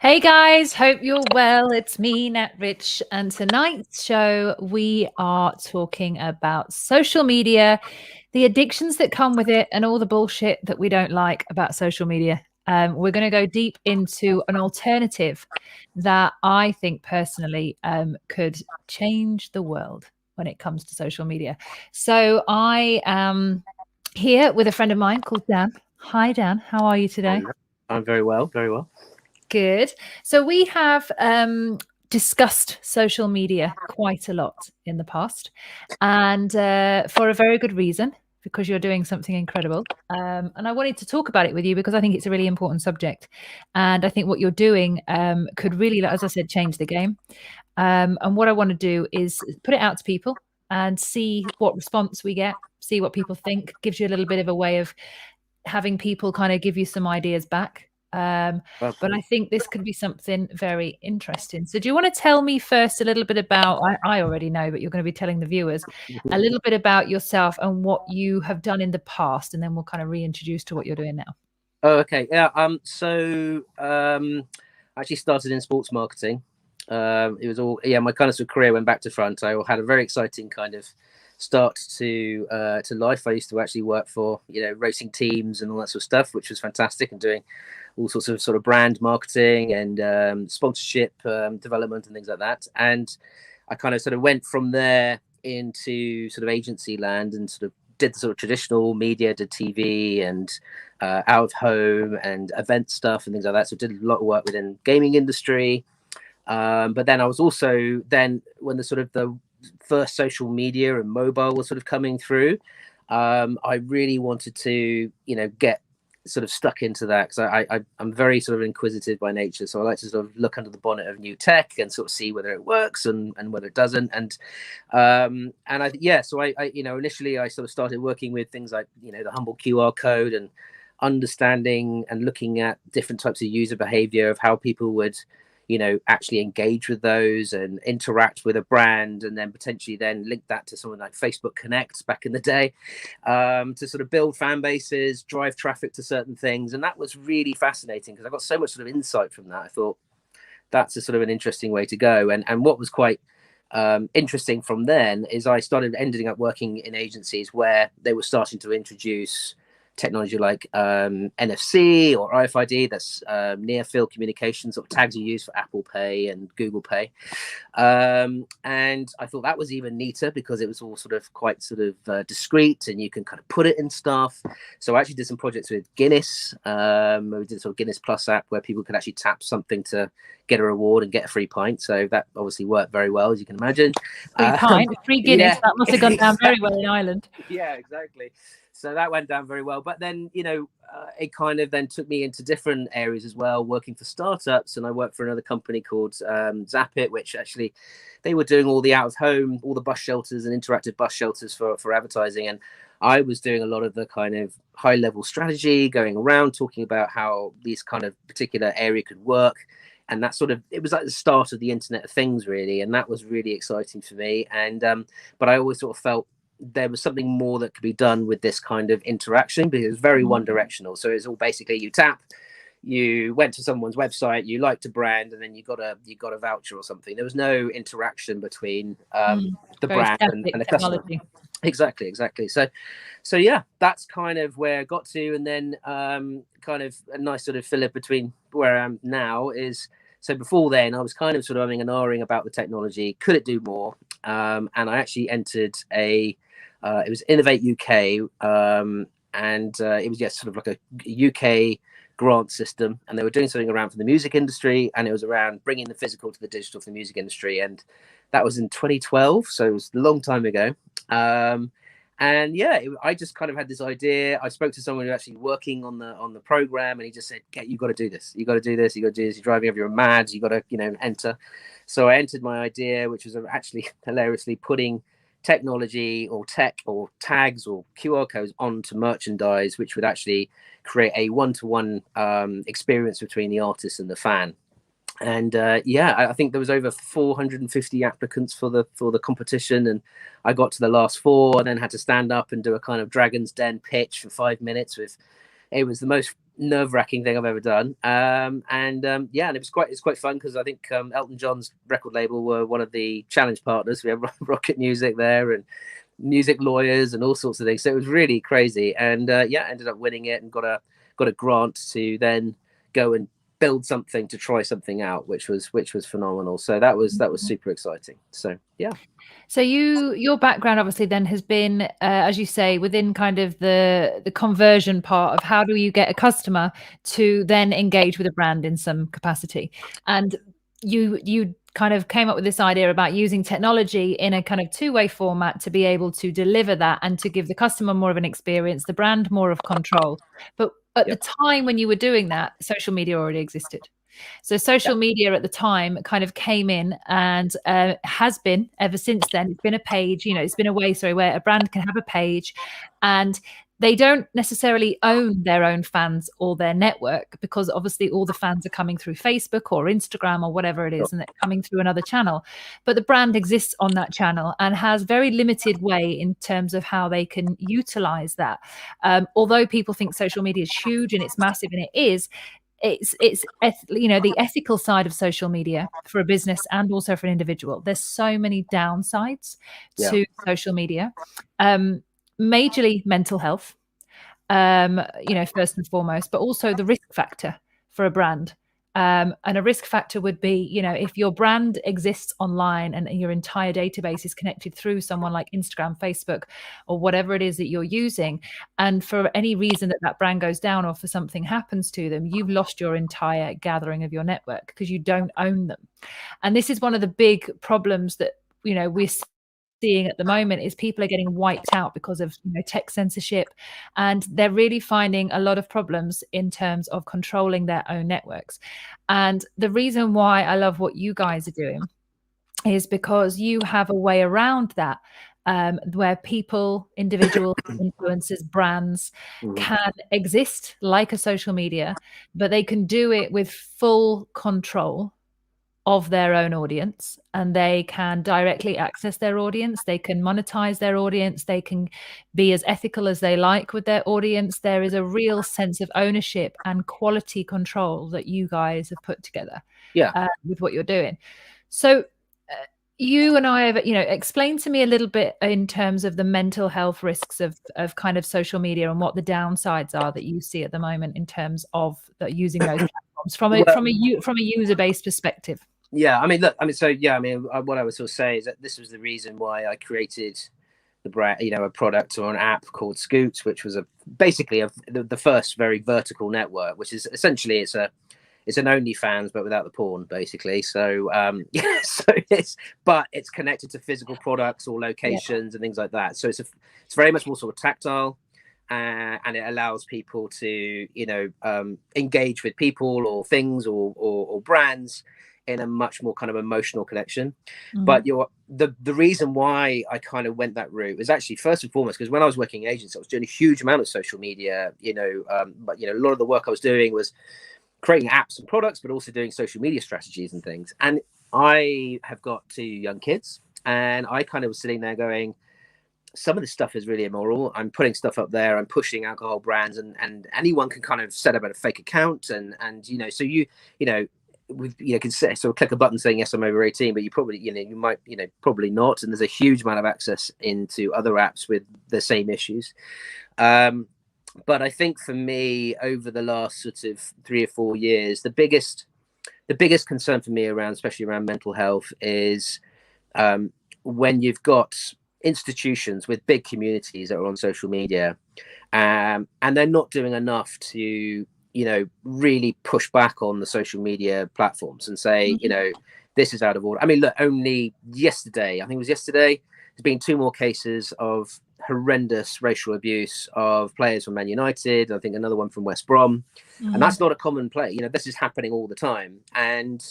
Hey guys, hope you're well. It's me, Nat Rich, and tonight's show we are talking about social media, the addictions that come with it, and all the bullshit that we don't like about social media. We're going to go deep into an alternative that I think personally could change the world when it comes to social media. So I am here with a friend of mine called Dan. Hi, Dan. How are you today? I'm very well, very well. Good. So we have discussed social media quite a lot in the past, and for a very good reason, because you're doing something incredible. And I wanted to talk about it with you because I think it's a really important subject, and I think what you're doing could really, as I said, change the game. And what I want to do is put it out to people and see what response we get, see what people think. Gives you a little bit of a way of having people kind of give you some ideas back. Well, But I think this could be something very interesting. So, do you want to tell me first a little bit about? I already know, but you're going to be telling the viewers a little bit about yourself and what you have done in the past, and then we'll kind of reintroduce to what you're doing now. oh, okay, yeah. I actually started in sports marketing. It was all my kind of sort of career went back to front. I had a very exciting kind of start to life. I used to actually work for racing teams and all that sort of stuff, which was fantastic, and doing all sorts of sort of brand marketing and sponsorship development and things like that. And I kind of sort of went from there into sort of agency land and sort of did the sort of traditional media, did TV and out of home and event stuff and things like that. So did a lot of work within gaming industry. But then I was also then when the sort of the first social media and mobile was sort of coming through, I really wanted to get sort of stuck into that because I'm very sort of inquisitive by nature, so I like to sort of look under the bonnet of new tech and sort of see whether it works and whether it doesn't. So I initially I sort of started working with things like the humble QR code and understanding and looking at different types of user behavior of how people would actually engage with those and interact with a brand, and then potentially then link that to something like Facebook Connect back in the day, to sort of build fan bases, drive traffic to certain things. And that was really fascinating because I got so much sort of insight from that. I thought that's a sort of an interesting way to go. And what was quite interesting from then is I started ending up working in agencies where they were starting to introduce technology like NFC or RFID, that's near field communication, sort of tags you use for Apple Pay and Google Pay. And I thought that was even neater because it was all sort of quite sort of discreet and you can kind of put it in stuff. So I actually did some projects with Guinness. We did a sort of Guinness Plus app where people could actually tap something to get a reward and get a free pint. So that obviously worked very well, as you can imagine. Free pint, free Guinness. Yeah, That must have gone down very well in Ireland. Yeah, exactly. So that went down very well. But then, it kind of then took me into different areas as well, working for startups. And I worked for another company called Zappit, which actually they were doing all the out of home, all the bus shelters and interactive bus shelters for advertising. And I was doing a lot of the kind of high level strategy, going around talking about how these kind of particular area could work. And that sort of, it was like the start of the Internet of Things, really. And that was really exciting for me. And, but I always sort of felt there was something more that could be done with this kind of interaction because it was very one directional. So it's all basically you tap, you went to someone's website, you liked a brand, and then you got a voucher or something. There was no interaction between the brand and the customer. Exactly. So yeah, that's kind of where I got to. And then kind of a nice sort of filler between where I am now is, so before then I was kind of sort of umming and ahhing about the technology. Could it do more? And I actually entered it was Innovate UK, and it was sort of like a UK grant system, and they were doing something around for the music industry, and it was around bringing the physical to the digital for the music industry, and that was in 2012, so it was a long time ago. And yeah, I just kind of had this idea. I spoke to someone who was actually working on the program, and he just said, "You got to do this. You got to do this. You got to do this. You're driving everyone mad. You got to enter." So I entered my idea, which was actually hilariously putting technology or tech or tags or QR codes onto merchandise, which would actually create a one-to-one experience between the artist and the fan. And I think there was over 450 applicants for the competition, and I got to the last four and then had to stand up and do a kind of Dragon's Den pitch for 5 minutes. It was the most nerve-wracking thing I've ever done. And it's quite fun because I think Elton John's record label were one of the challenge partners. We have Rocket Music there and music lawyers and all sorts of things. So it was really crazy. And ended up winning it and got a grant to then go and build something, to try something out, which was phenomenal. So that was super exciting. So yeah. So your background obviously then has been, as you say, within kind of the conversion part of how do you get a customer to then engage with a brand in some capacity. And you kind of came up with this idea about using technology in a kind of two-way format to be able to deliver that and to give the customer more of an experience, the brand more of control. But at the time when you were doing that, social media already existed. So social media at the time kind of came in and has been ever since then. It's been a page, it's been a way, where a brand can have a page and they don't necessarily own their own fans or their network, because obviously all the fans are coming through Facebook or Instagram or whatever it is, and they're coming through another channel. But the brand exists on that channel and has very limited way in terms of how they can utilize that. Although people think social media is huge and it's massive, and it is, it's the ethical side of social media for a business and also for an individual. There's so many downsides to social media. Majorly mental health, first and foremost, but also the risk factor for a brand. And a risk factor would be, if your brand exists online and your entire database is connected through someone like Instagram, Facebook, or whatever it is that you're using, and for any reason that brand goes down or for something happens to them, you've lost your entire gathering of your network because you don't own them. And this is one of the big problems that, we're seeing at the moment, is people are getting wiped out because of tech censorship, and they're really finding a lot of problems in terms of controlling their own networks. And the reason why I love what you guys are doing is because you have a way around that, where people, individual influencers, brands can exist like a social media, but they can do it with full control of their own audience, and they can directly access their audience. They can monetize their audience. They can be as ethical as they like with their audience. There is a real sense of ownership and quality control that you guys have put together with what you're doing. So you and I have, explain to me a little bit in terms of the mental health risks of kind of social media and what the downsides are that you see at the moment in terms of using those platforms from a user-based perspective. Yeah, what I would sort of say is that this was the reason why I created the brand, a product or an app called Scoot, which was basically the first very vertical network, which is essentially it's an OnlyFans but without the porn, basically. So it's connected to physical products or locations and things like that. So it's very much more sort of tactile, and it allows people to engage with people or things or brands in a much more kind of emotional connection. But the reason why I kind of went that route is actually first and foremost because when I was working in agency, I was doing a huge amount of social media, but a lot of the work I was doing was creating apps and products, but also doing social media strategies and things. And I have got 2 young kids, and I kind of was sitting there going, some of this stuff is really immoral. I'm putting stuff up there. I'm pushing alcohol brands, and anyone can kind of set up a fake account, and so you can sort of click a button saying yes, I'm over 18, but you probably you might probably not. And there's a huge amount of access into other apps with the same issues. But I think for me, over the last sort of 3 or 4 years, the biggest concern for me especially around mental health is when you've got institutions with big communities that are on social media, and they're not doing enough to really push back on the social media platforms and say, this is out of order. I mean, look, only yesterday, there's been 2 more cases of horrendous racial abuse of players from Man United. I think another one from West Brom. And that's not a common play. This is happening all the time. And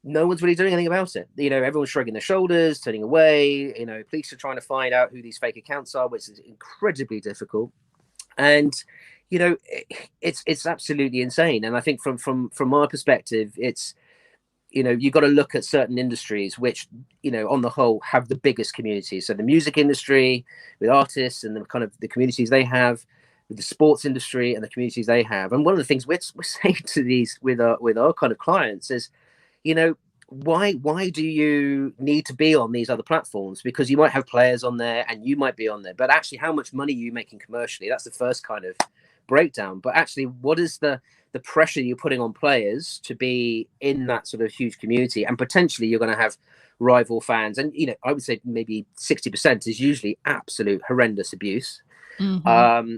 no one's really doing anything about it. Everyone's shrugging their shoulders, turning away. Police are trying to find out who these fake accounts are, which is incredibly difficult. And it's absolutely insane. And I think from my perspective, it's you've got to look at certain industries which on the whole have the biggest communities. So the music industry with artists and the kind of the communities they have, with the sports industry and the communities they have. And one of the things we're saying to these with our kind of clients is, you know, why do you need to be on these other platforms? Because you might have players on there and you might be on there, but actually how much money are you making commercially? That's the first kind of breakdown. But actually, what is the pressure you're putting on players to be in that sort of huge community? And potentially you're going to have rival fans, and you know, I would say maybe 60% is usually absolute horrendous abuse,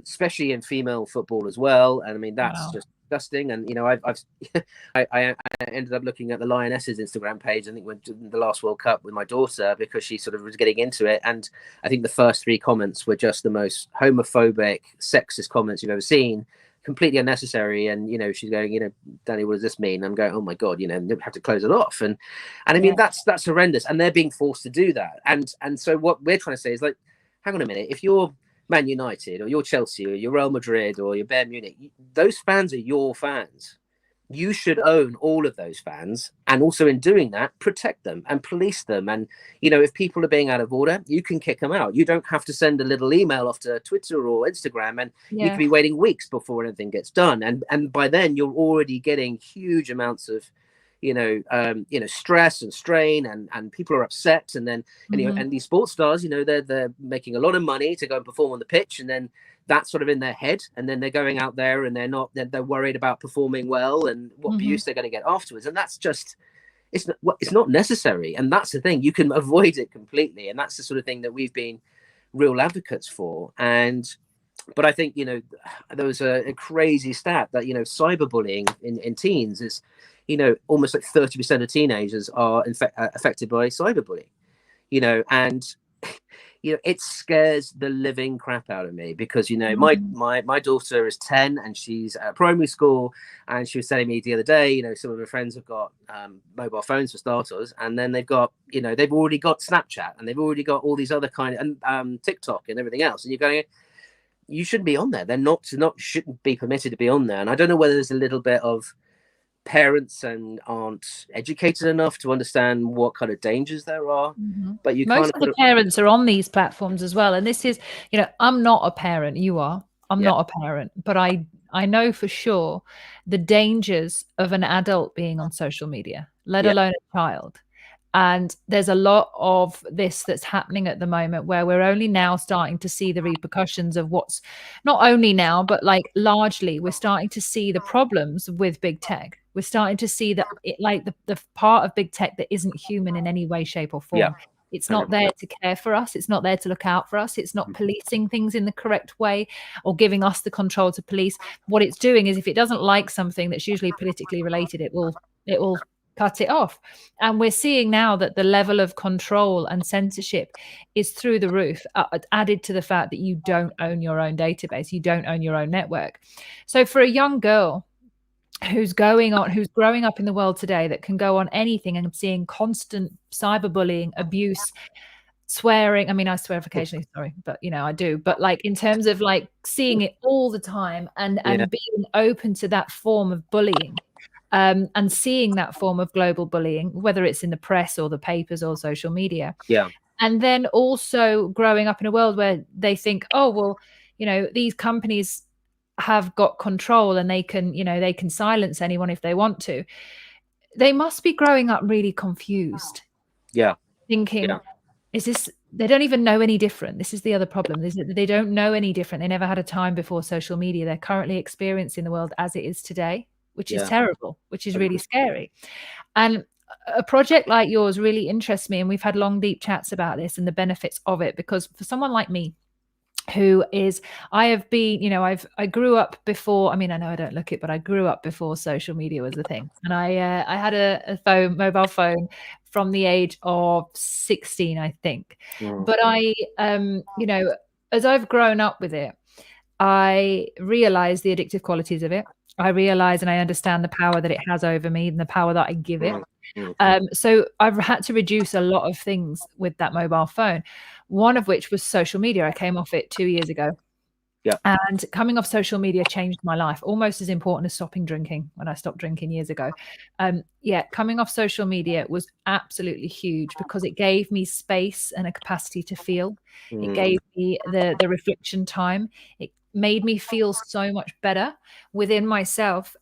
especially in female football as well. And I mean, that's just disgusting. And you know, I ended up looking at the Lionesses Instagram page, I think when the last World Cup, with my daughter, because she sort of was getting into it, and I think the first 3 comments were just the most homophobic, sexist comments you've ever seen, completely unnecessary. And you know, she's going, you know, Danny, what does this mean? I'm going, oh my god, you know, they have to close it off. And I mean, that's horrendous, and they're being forced to do that. And so what we're trying to say is, like, hang on a minute, if you're Man United or you're Chelsea or you're Real Madrid or you're Bayern Munich, those fans are your fans. You should own all of those fans, and also in doing that, protect them and police them. And you know, if people are being out of order, you can kick them out. You don't have to send a little email off to Twitter or Instagram, and you can be waiting weeks before anything gets done. And by then you're already getting huge amounts of stress and strain, and people are upset. And then and these sports stars, you know, they're making a lot of money to go and perform on the pitch, and then that's sort of in their head, and then they're going out there and they're worried about performing well and what abuse they're going to get afterwards. And that's just, it's not necessary. And that's the thing, you can avoid it completely. And that's the sort of thing that we've been real advocates for. But I think, you know, there was a crazy stat that, you know, cyberbullying in teens is, you know, almost like 30% of teenagers are affected by cyberbullying, you know. And you know, it scares the living crap out of me, because you know, my daughter is 10 and she's at primary school, and she was telling me the other day, you know, some of her friends have got mobile phones for starters, and then they've got, you know, they've already got Snapchat, and they've already got all these other kind of and TikTok and everything else, and you're going, you shouldn't be on there. They're not shouldn't be permitted to be on there. And I don't know whether there's a little bit of parents and aren't educated enough to understand what kind of dangers there are. But you most of the parents are on these platforms as well. And this is, you know, I'm not a parent, you are. I'm not a parent, but I know for sure the dangers of an adult being on social media, let alone a child. And there's a lot of this that's happening at the moment, where we're only now starting to see the repercussions of what's, not only now, but like largely we're starting to see the problems with big tech. We're starting to see that the part of big tech that isn't human in any way, shape or form. It's not there to care for us. It's not there to look out for us. It's not policing things in the correct way or giving us the control to police. What it's doing is, if it doesn't like something that's usually politically related, it will cut it off. And we're seeing now that the level of control and censorship is through the roof, added to the fact that you don't own your own database, you don't own your own network. So for a young girl who's growing up in the world today, that can go on anything and seeing constant cyberbullying, abuse, swearing. I mean, I swear occasionally, sorry, but you know, I do. But like, in terms of like seeing it all the time and being open to that form of bullying, and seeing that form of global bullying, whether it's in the press or the papers or social media. And then also growing up in a world where they think, oh, well, you know, these companies have got control and they can silence anyone if they want to. They must be growing up really confused. Thinking, is this, they don't even know any different. This is the other problem, is that they don't know any different. They never had a time before social media. They're currently experiencing the world as it is today, which is terrible, which is really scary. And a project like yours really interests me. And we've had long, deep chats about this and the benefits of it, because for someone like me, who is, I have been, you know, I grew up before, I mean, I know I don't look it, but I grew up before social media was a thing. And I had a mobile phone from the age of 16, I think. But I, you know, as I've grown up with it, I realize the addictive qualities of it. I realize and I understand the power that it has over me and the power that I give it. So I've had to reduce a lot of things with that mobile phone, one of which was social media. I came off it 2 years ago. And coming off social media changed my life, almost as important as stopping drinking when I stopped drinking years ago. Coming off social media was absolutely huge, because it gave me space and a capacity to feel. It gave me the reflection time. made me feel so much better within myself,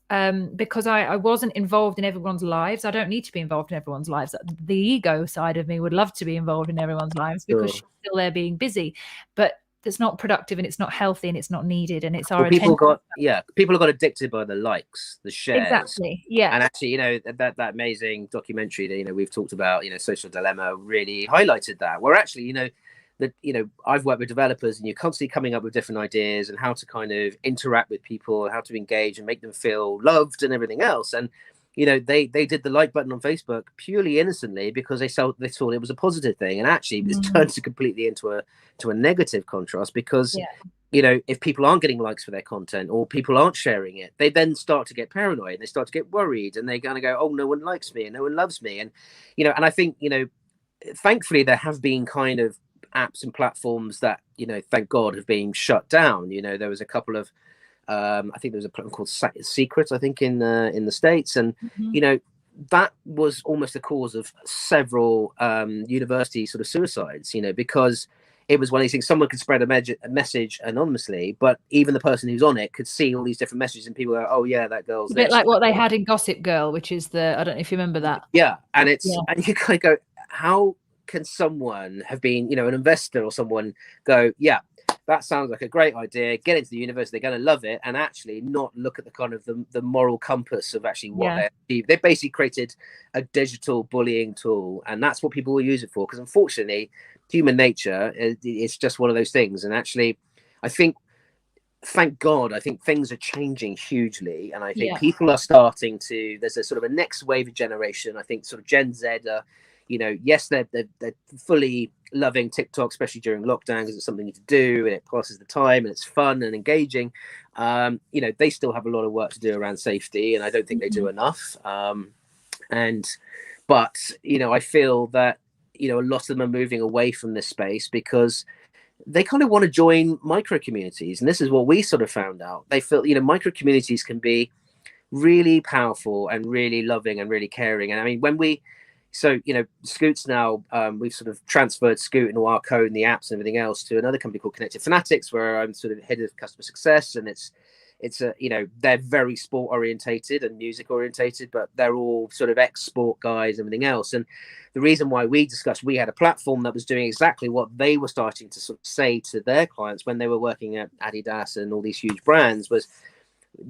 because I wasn't involved in everyone's lives. I don't need to be involved in everyone's lives. The ego side of me would love to be involved in everyone's lives because she's still there being busy, but it's not productive and it's not healthy and it's not needed, and it's our people attention. people got addicted by the likes, the shares. Exactly. Yeah. And actually, that amazing documentary that we've talked about, Social Dilemma, really highlighted that. Where actually, that I've worked with developers, and you're constantly coming up with different ideas and how to kind of interact with people, how to engage and make them feel loved and everything else. And they did the like button on Facebook purely innocently because they thought it was a positive thing, and actually it's turned completely into a negative contrast because if people aren't getting likes for their content or people aren't sharing it, they then start to get paranoid, they start to get worried, and they're going to go, oh, no one likes me and no one loves me. And and I think thankfully there have been kind of apps and platforms that thank God have been shut down. There was a couple of I think there was a platform called Secret, I think, in the States, and that was almost the cause of several university sort of suicides, because it was one of these things. Someone could spread a message anonymously, but even the person who's on it could see all these different messages, and people go, oh yeah, that girl's a bit like what they had in Gossip Girl, which is I don't know if you remember that. Yeah. And and you kind of go, how can someone have been, an investor or someone go, yeah, that sounds like a great idea, get into the university, they're going to love it, and actually not look at the kind of the moral compass of actually what they achieved. They basically created a digital bullying tool, and that's what people will use it for, because unfortunately human nature, it's just one of those things. And actually I think, thank God, I think things are changing hugely, and I think people are starting to, there's a sort of a next wave of generation. I think sort of Gen Z are, yes, they're fully loving TikTok, especially during lockdown, because it's something to do and it passes the time and it's fun and engaging. They still have a lot of work to do around safety, and I don't think they do enough. But I feel that a lot of them are moving away from this space because they kind of want to join micro communities, and this is what we sort of found out. They feel micro communities can be really powerful and really loving and really caring. And I mean, when we Scoot's now, we've sort of transferred Scoot and all our code and the apps and everything else to another company called Connected Fanatics, where I'm sort of head of customer success, and it's they're very sport orientated and music orientated, but they're all sort of ex-sport guys and everything else. And the reason why we had a platform that was doing exactly what they were starting to sort of say to their clients when they were working at Adidas and all these huge brands was,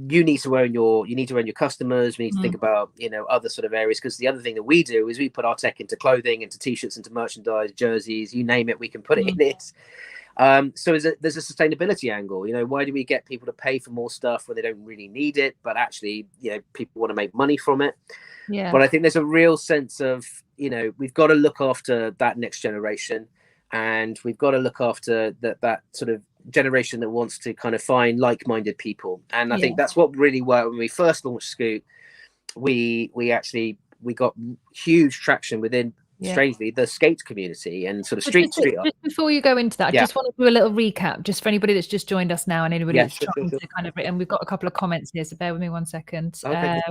you need to own your customers. We need to think about other sort of areas, because the other thing that we do is we put our tech into clothing, into t-shirts, into merchandise, jerseys, you name it, we can put it in it. So there's a sustainability angle. Why do we get people to pay for more stuff when they don't really need it, but actually people want to make money from it? But I think there's a real sense of we've got to look after that next generation, and we've got to look after that sort of generation that wants to kind of find like-minded people. And I think that's what really worked when we first launched Scoot. We got huge traction within, strangely, the skate community and sort of street art. Just before you go into that, I just want to do a little recap just for anybody that's just joined us now and anybody that's trying to kind of, and we've got a couple of comments here, so bear with me 1 second. Okay.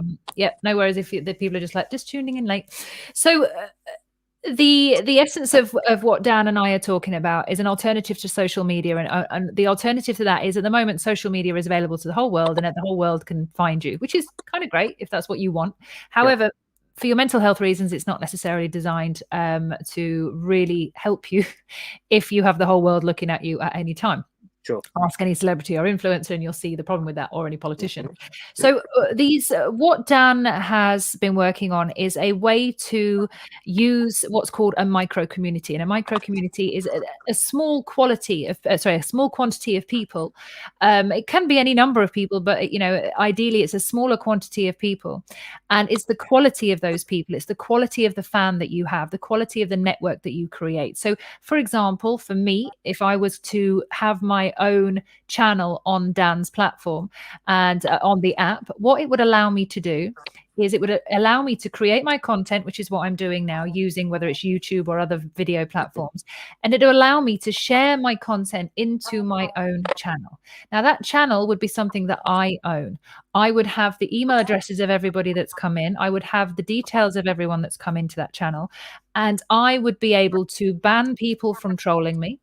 No worries if the people are just tuning in late. So the essence of what Dan and I are talking about is an alternative to social media, and the alternative to that is, at the moment, social media is available to the whole world, and the whole world can find you, which is kind of great if that's what you want. However, for your mental health reasons, it's not necessarily designed to really help you if you have the whole world looking at you at any time. Sure. Ask any celebrity or influencer and you'll see the problem with that, or any politician. So what Dan has been working on is a way to use what's called a micro community. And a micro community is a small quantity of people. It can be any number of people, but ideally it's a smaller quantity of people. And it's the quality of those people. It's the quality of the fan that you have, the quality of the network that you create. So for example, for me, if I was to have my own channel on Dan's platform and on the app, what it would allow me to do is it would allow me to create my content, which is what I'm doing now, using whether it's YouTube or other video platforms. And it will allow me to share my content into my own channel. Now, that channel would be something that I own. I would have the email addresses of everybody that's come in. I would have the details of everyone that's come into that channel. And I would be able to ban people from trolling me.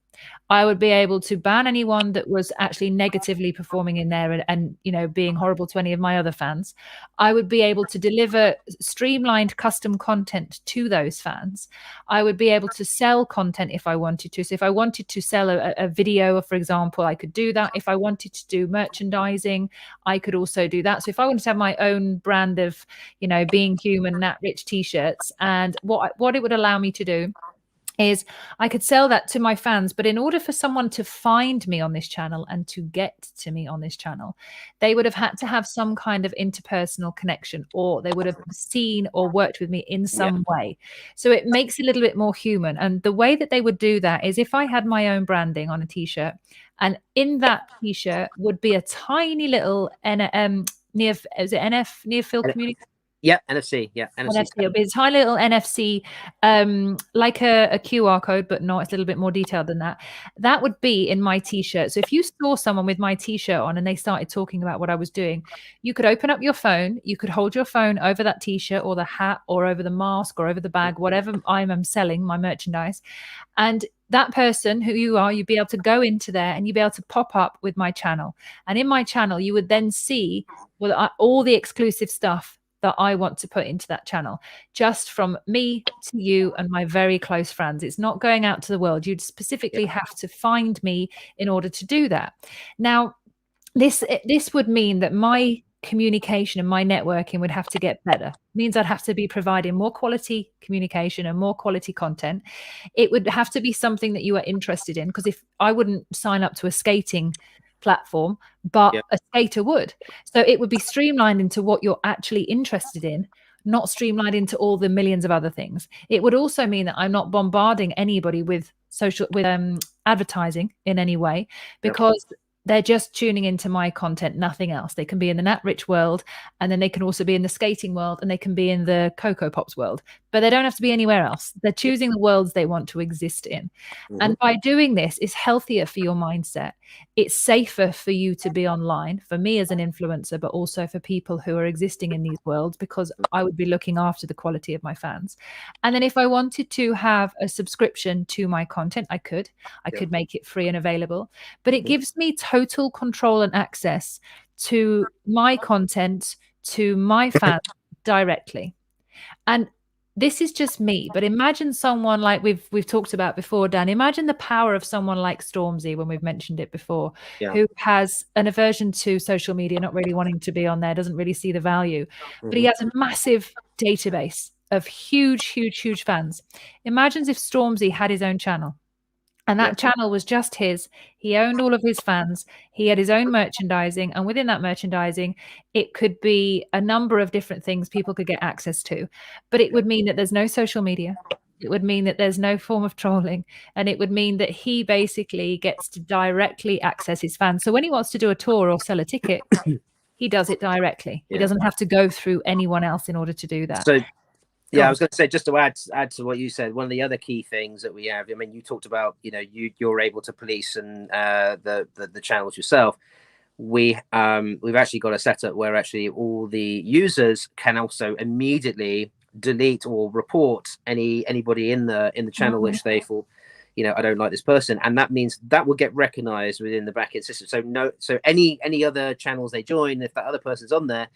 I would be able to ban anyone that was actually negatively performing in there and you know, being horrible to any of my other fans. I would be able to deliver streamlined custom content to those fans. I would be able to sell content if I wanted to. So if I wanted to sell a video, for example, I could do that. If I wanted to do merchandising, I could also do that. So if I wanted to have my own brand of, you know, Being Human, Nat Rich t-shirts, and what it would allow me to do is I could sell that to my fans. But in order for someone to find me on this channel and to get to me on this channel, they would have had to have some kind of interpersonal connection, or they would have seen or worked with me in some way. So it makes it a little bit more human. And the way that they would do that is if I had my own branding on a t-shirt, and in that t-shirt would be a tiny little near field community. Yeah, NFC. Yeah, NFC. It'll be a tiny little NFC, like a QR code, but not. It's a little bit more detailed than that. That would be in my t-shirt. So if you saw someone with my t-shirt on and they started talking about what I was doing, you could open up your phone. You could hold your phone over that t-shirt or the hat or over the mask or over the bag, whatever I am selling, my merchandise. And that person who you are, you'd be able to go into there and you'd be able to pop up with my channel. And in my channel, you would then see all the exclusive stuff that I want to put into that channel, just from me to you and my very close friends. It's not going out to the world. You'd specifically have to find me in order to do that. Now, this would mean that my communication and my networking would have to get better. It means I'd have to be providing more quality communication and more quality content. It would have to be something that you are interested in, because if I wouldn't sign up to a skating platform, but a skater would. So it would be streamlined into what you're actually interested in, not streamlined into all the millions of other things. It would also mean that I'm not bombarding anybody with advertising in any way, because they're just tuning into my content, nothing else. They can be in the Nat Rich world, and then they can also be in the skating world, and they can be in the Cocoa Pops world, but they don't have to be anywhere else. They're choosing the worlds they want to exist in. And by doing this, it's healthier for your mindset. It's safer for you to be online, for me as an influencer, but also for people who are existing in these worlds, because I would be looking after the quality of my fans. And then if I wanted to have a subscription to my content, I could make it free and available, but it gives me total control and access to my content, to my fans directly. And this is just me, but imagine someone like we've talked about before, Dan. Imagine the power of someone like Stormzy, when we've mentioned it before, who has an aversion to social media, not really wanting to be on there, doesn't really see the value, but he has a massive database of huge fans. Imagine if Stormzy had his own channel. And that channel was just his. He owned all of his fans. He had his own merchandising. And within that merchandising, it could be a number of different things people could get access to. But it would mean that there's no social media. It would mean that there's no form of trolling. And it would mean that he basically gets to directly access his fans. So when he wants to do a tour or sell a ticket, he does it directly. He doesn't have to go through anyone else in order to do that. So I was going to say, just to add to what you said, one of the other key things that we have, I mean, you talked about, you know, you're able to police and the channels yourself. We've actually got a setup where actually all the users can also immediately delete or report anybody in the channel which they thought, you know, I don't like this person, and that means that will get recognized within the backend system. So any other channels they join, if that other person's on there,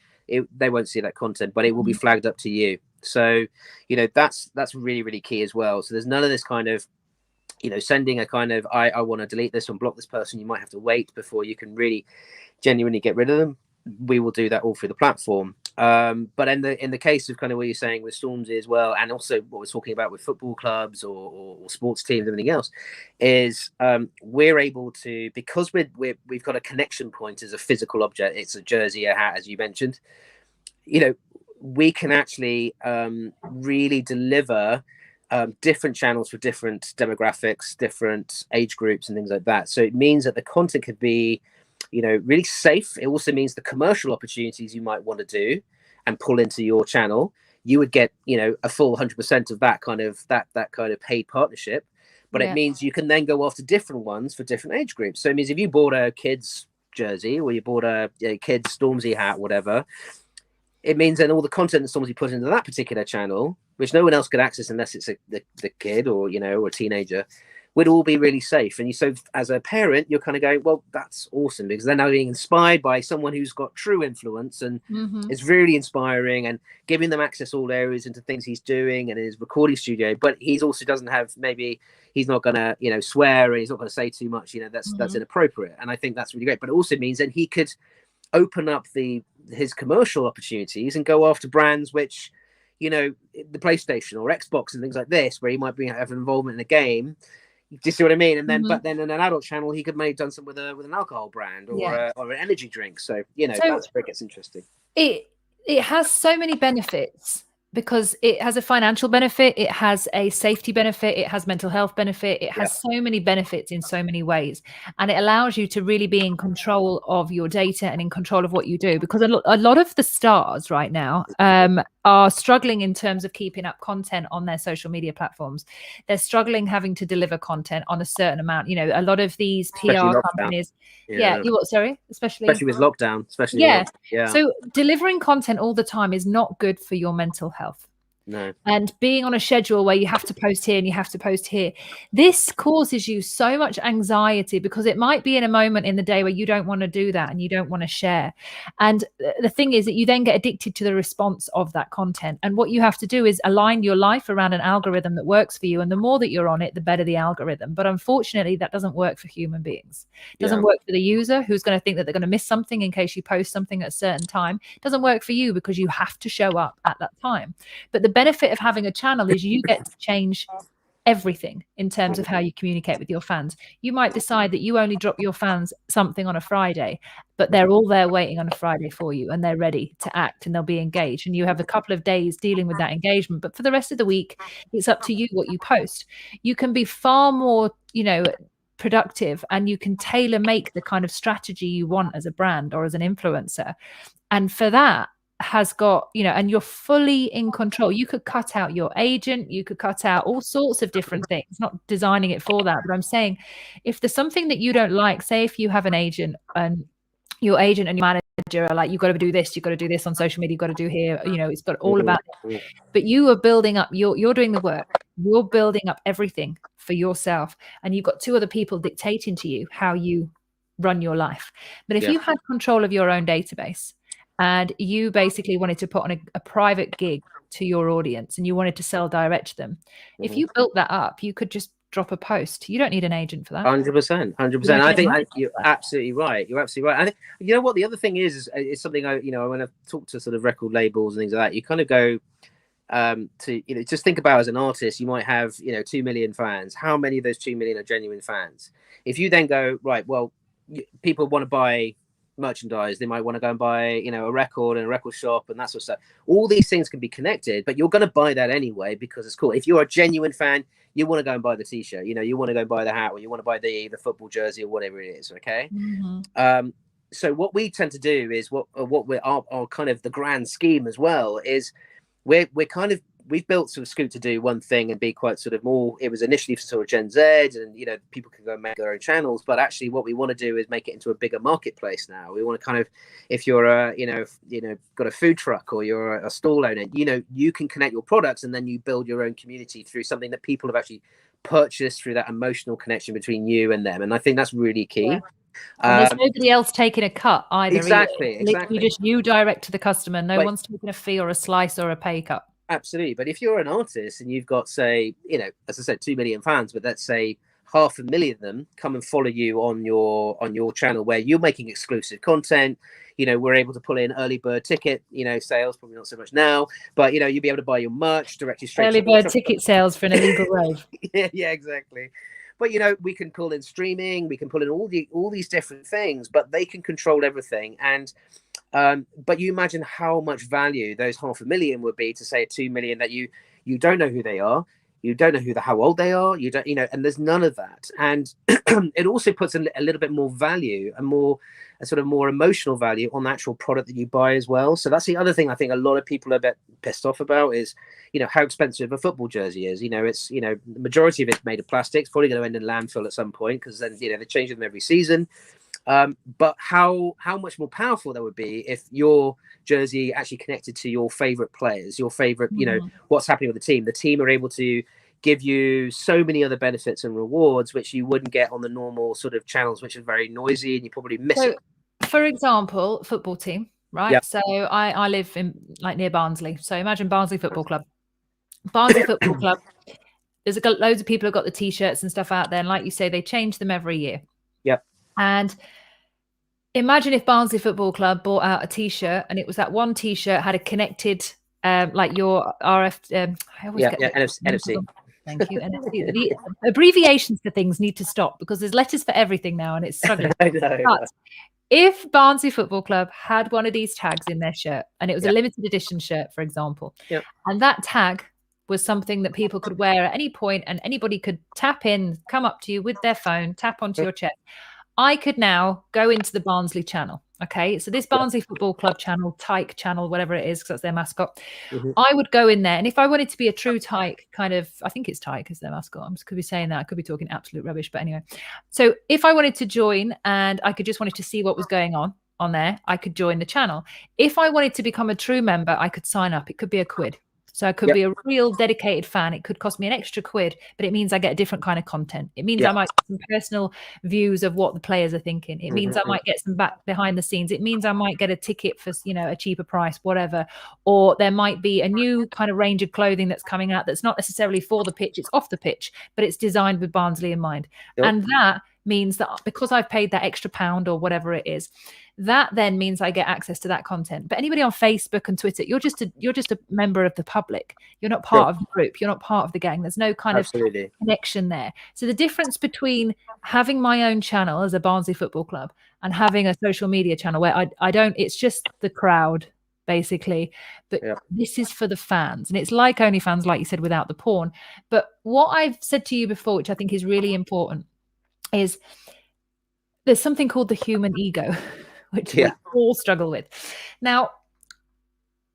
they won't see that content, but it will be flagged up to you. So, you know, that's really, really key as well. So there's none of this kind of, you know, sending a kind of, I want to delete this and block this person. You might have to wait before you can really genuinely get rid of them. We will do that all through the platform. But in the case of kind of what you're saying with Stormzy as well, and also what we're talking about with football clubs or sports teams, everything else, is we're able to, because we've got a connection point as a physical object. It's a jersey, a hat, as you mentioned. You know, we can actually really deliver different channels for different demographics, different age groups, and things like that. So it means that the content could be, you know, really safe. It also means the commercial opportunities you might want to do and pull into your channel, you would get, you know, a full 100% of that kind of paid partnership. But it means you can then go after different ones for different age groups. So it means if you bought a kid's jersey or you bought a kid's Stormzy hat, whatever, it means then all the content that Stormzy put into that particular channel, which no one else could access unless it's the kid or, you know, or a teenager, would all be really safe. And so as a parent, you're kind of going, well, that's awesome, because they're now being inspired by someone who's got true influence and it's really inspiring, and giving them access all areas into things he's doing and his recording studio. But he's also doesn't have, maybe he's not going to, swear, and he's not going to say too much, that's inappropriate. And I think that's really great. But it also means that he could open up his commercial opportunities and go after brands which, the PlayStation or Xbox and things like this, where he might have an involvement in a game. Do you see what I mean? And then, but then in an adult channel, he could maybe have done some with an alcohol brand or an energy drink. So that's where it gets interesting. It has so many benefits, because it has a financial benefit, it has a safety benefit, it has mental health benefit, it has so many benefits in so many ways, and it allows you to really be in control of your data and in control of what you do. Because a lot of the stars right now are struggling in terms of keeping up content on their social media platforms. They're struggling having to deliver content on a certain amount. A lot of these PR companies, especially with lockdown, So delivering content all the time is not good for your mental health. No. And being on a schedule where you have to post here and you have to post here, this causes you so much anxiety, because it might be in a moment in the day where you don't want to do that and you don't want to share. And the thing is that you then get addicted to the response of that content. And what you have to do is align your life around an algorithm that works for you. And the more that you're on it, the better the algorithm. But unfortunately, that doesn't work for human beings. It doesn't work for the user, who's going to think that they're going to miss something in case you post something at a certain time. It doesn't work for you, because you have to show up at that time. But the benefit of having a channel is you get to change everything in terms of how you communicate with your fans. You might decide that you only drop your fans something on a Friday, but they're all there waiting on a Friday for you, and they're ready to act, and they'll be engaged, and you have a couple of days dealing with that engagement. But for the rest of the week, it's up to you what you post. You can be far more, productive, and you can tailor make the kind of strategy you want as a brand or as an influencer. And for that, has got, and you're fully in control. You could cut out your agent, you could cut out all sorts of different things, not designing it for that, but I'm saying, if there's something that you don't like, say if you have an agent and your agent and your manager are like, you've got to do this, you've got to do this on social media, you've got to do here, it's got all about it. But you are building up, you're doing the work, you're building up everything for yourself, and you've got two other people dictating to you how you run your life. But if you had control of your own database, and you basically wanted to put on a private gig to your audience, and you wanted to sell direct to them, if you built that up, you could just drop a post. You don't need an agent for that. 100%. I think you're absolutely right. You're absolutely right. I think, what the other thing is something when I talk to sort of record labels and things like that, you kind of go to, just think about, as an artist, you might have, 2 million fans. How many of those 2 million are genuine fans? If you then go, right, well, people want to buy merchandise, they might want to go and buy a record in a record shop and that sort of stuff. All these things can be connected, but you're going to buy that anyway because it's cool. If you're a genuine fan, you want to go and buy the t-shirt, you want to go and buy the hat, or you want to buy the football jersey or whatever it is. Okay. So what we tend to do is what we're our kind of the grand scheme as well is we've built sort of Scoot to do one thing and be quite sort of more, it was initially for sort of Gen Z and, people can go and make their own channels, but actually what we want to do is make it into a bigger marketplace now. We want to kind of, if you're got a food truck or you're a stall owner, you can connect your products and then you build your own community through something that people have actually purchased, through that emotional connection between you and them. And I think that's really key. Yeah. There's nobody else taking a cut either. Exactly. You direct to the customer. No one's taking a fee or a slice or a pay cut. Absolutely. But if you're an artist and you've got, say, as I said, 2 million fans, but let's say 500,000 of them come and follow you on your channel where you're making exclusive content, we're able to pull in early bird ticket, sales, probably not so much now, but you'll be able to buy your merch directly straight early bird ticket sales for an illegal rave. yeah, exactly. But we can pull in streaming, we can pull in all these different things, but they can control everything. And but you imagine how much value those 500,000 would be to, say, 2 million that you don't know who they are, you don't know how old they are, you don't, and there's none of that. And it also puts a little bit more value and a sort of more emotional value on the actual product that you buy as well. So that's the other thing I think a lot of people are a bit pissed off about is, how expensive a football jersey is. It's, the majority of it's made of plastic. It's probably going to end in landfill at some point because then, they change them every season. But how much more powerful that would be if your jersey actually connected to your favorite players, your favorite, what's happening with the team. The team are able to give you so many other benefits and rewards which you wouldn't get on the normal sort of channels, which are very noisy and you probably miss it. For example, football team, right? Yep. So I live in like near Barnsley. So imagine Barnsley Football Club. Barnsley Football Club. There's loads of people who've got the t-shirts and stuff out there. And like you say, they change them every year. Yep. And imagine if Barnsley Football Club bought out a t-shirt and it was that one t-shirt had a connected, like your RF. NFC. Thank you. NFC. The abbreviations for things need to stop because there's letters for everything now and it's struggling. I know. But if Barnsley Football Club had one of these tags in their shirt and it was a limited edition shirt, for example, and that tag was something that people could wear at any point and anybody could tap in, come up to you with their phone, tap onto your chest, I could now go into the Barnsley channel. Okay, so this Barnsley Football Club channel, Tyke channel, whatever it is, because that's their mascot. I would go in there, and if I wanted to be a true Tyke kind of, I think it's Tyke as their mascot. I could be saying that. I could be talking absolute rubbish, but anyway. So if I wanted to join, and I could just wanted to see what was going on there, I could join the channel. If I wanted to become a true member, I could sign up. It could be £1. So I could be a real dedicated fan. It could cost me an extra £1, but it means I get a different kind of content. It means I might get some personal views of what the players are thinking. It means I might get some back behind the scenes. It means I might get a ticket for, a cheaper price, whatever. Or there might be a new kind of range of clothing that's coming out that's not necessarily for the pitch. It's off the pitch, but it's designed with Barnsley in mind. And that means that because I've paid that extra £1 or whatever it is, that then means I get access to that content. But anybody on Facebook and Twitter, you're just a member of the public. You're not part of the group. You're not part of the gang. There's no kind of connection there. So the difference between having my own channel as a Barnsley Football Club and having a social media channel where I don't, it's just the crowd basically, but this is for the fans, and it's like OnlyFans, like you said, without the porn. But what I've said to you before, which I think is really important, is there's something called the human ego, which we all struggle with. Now,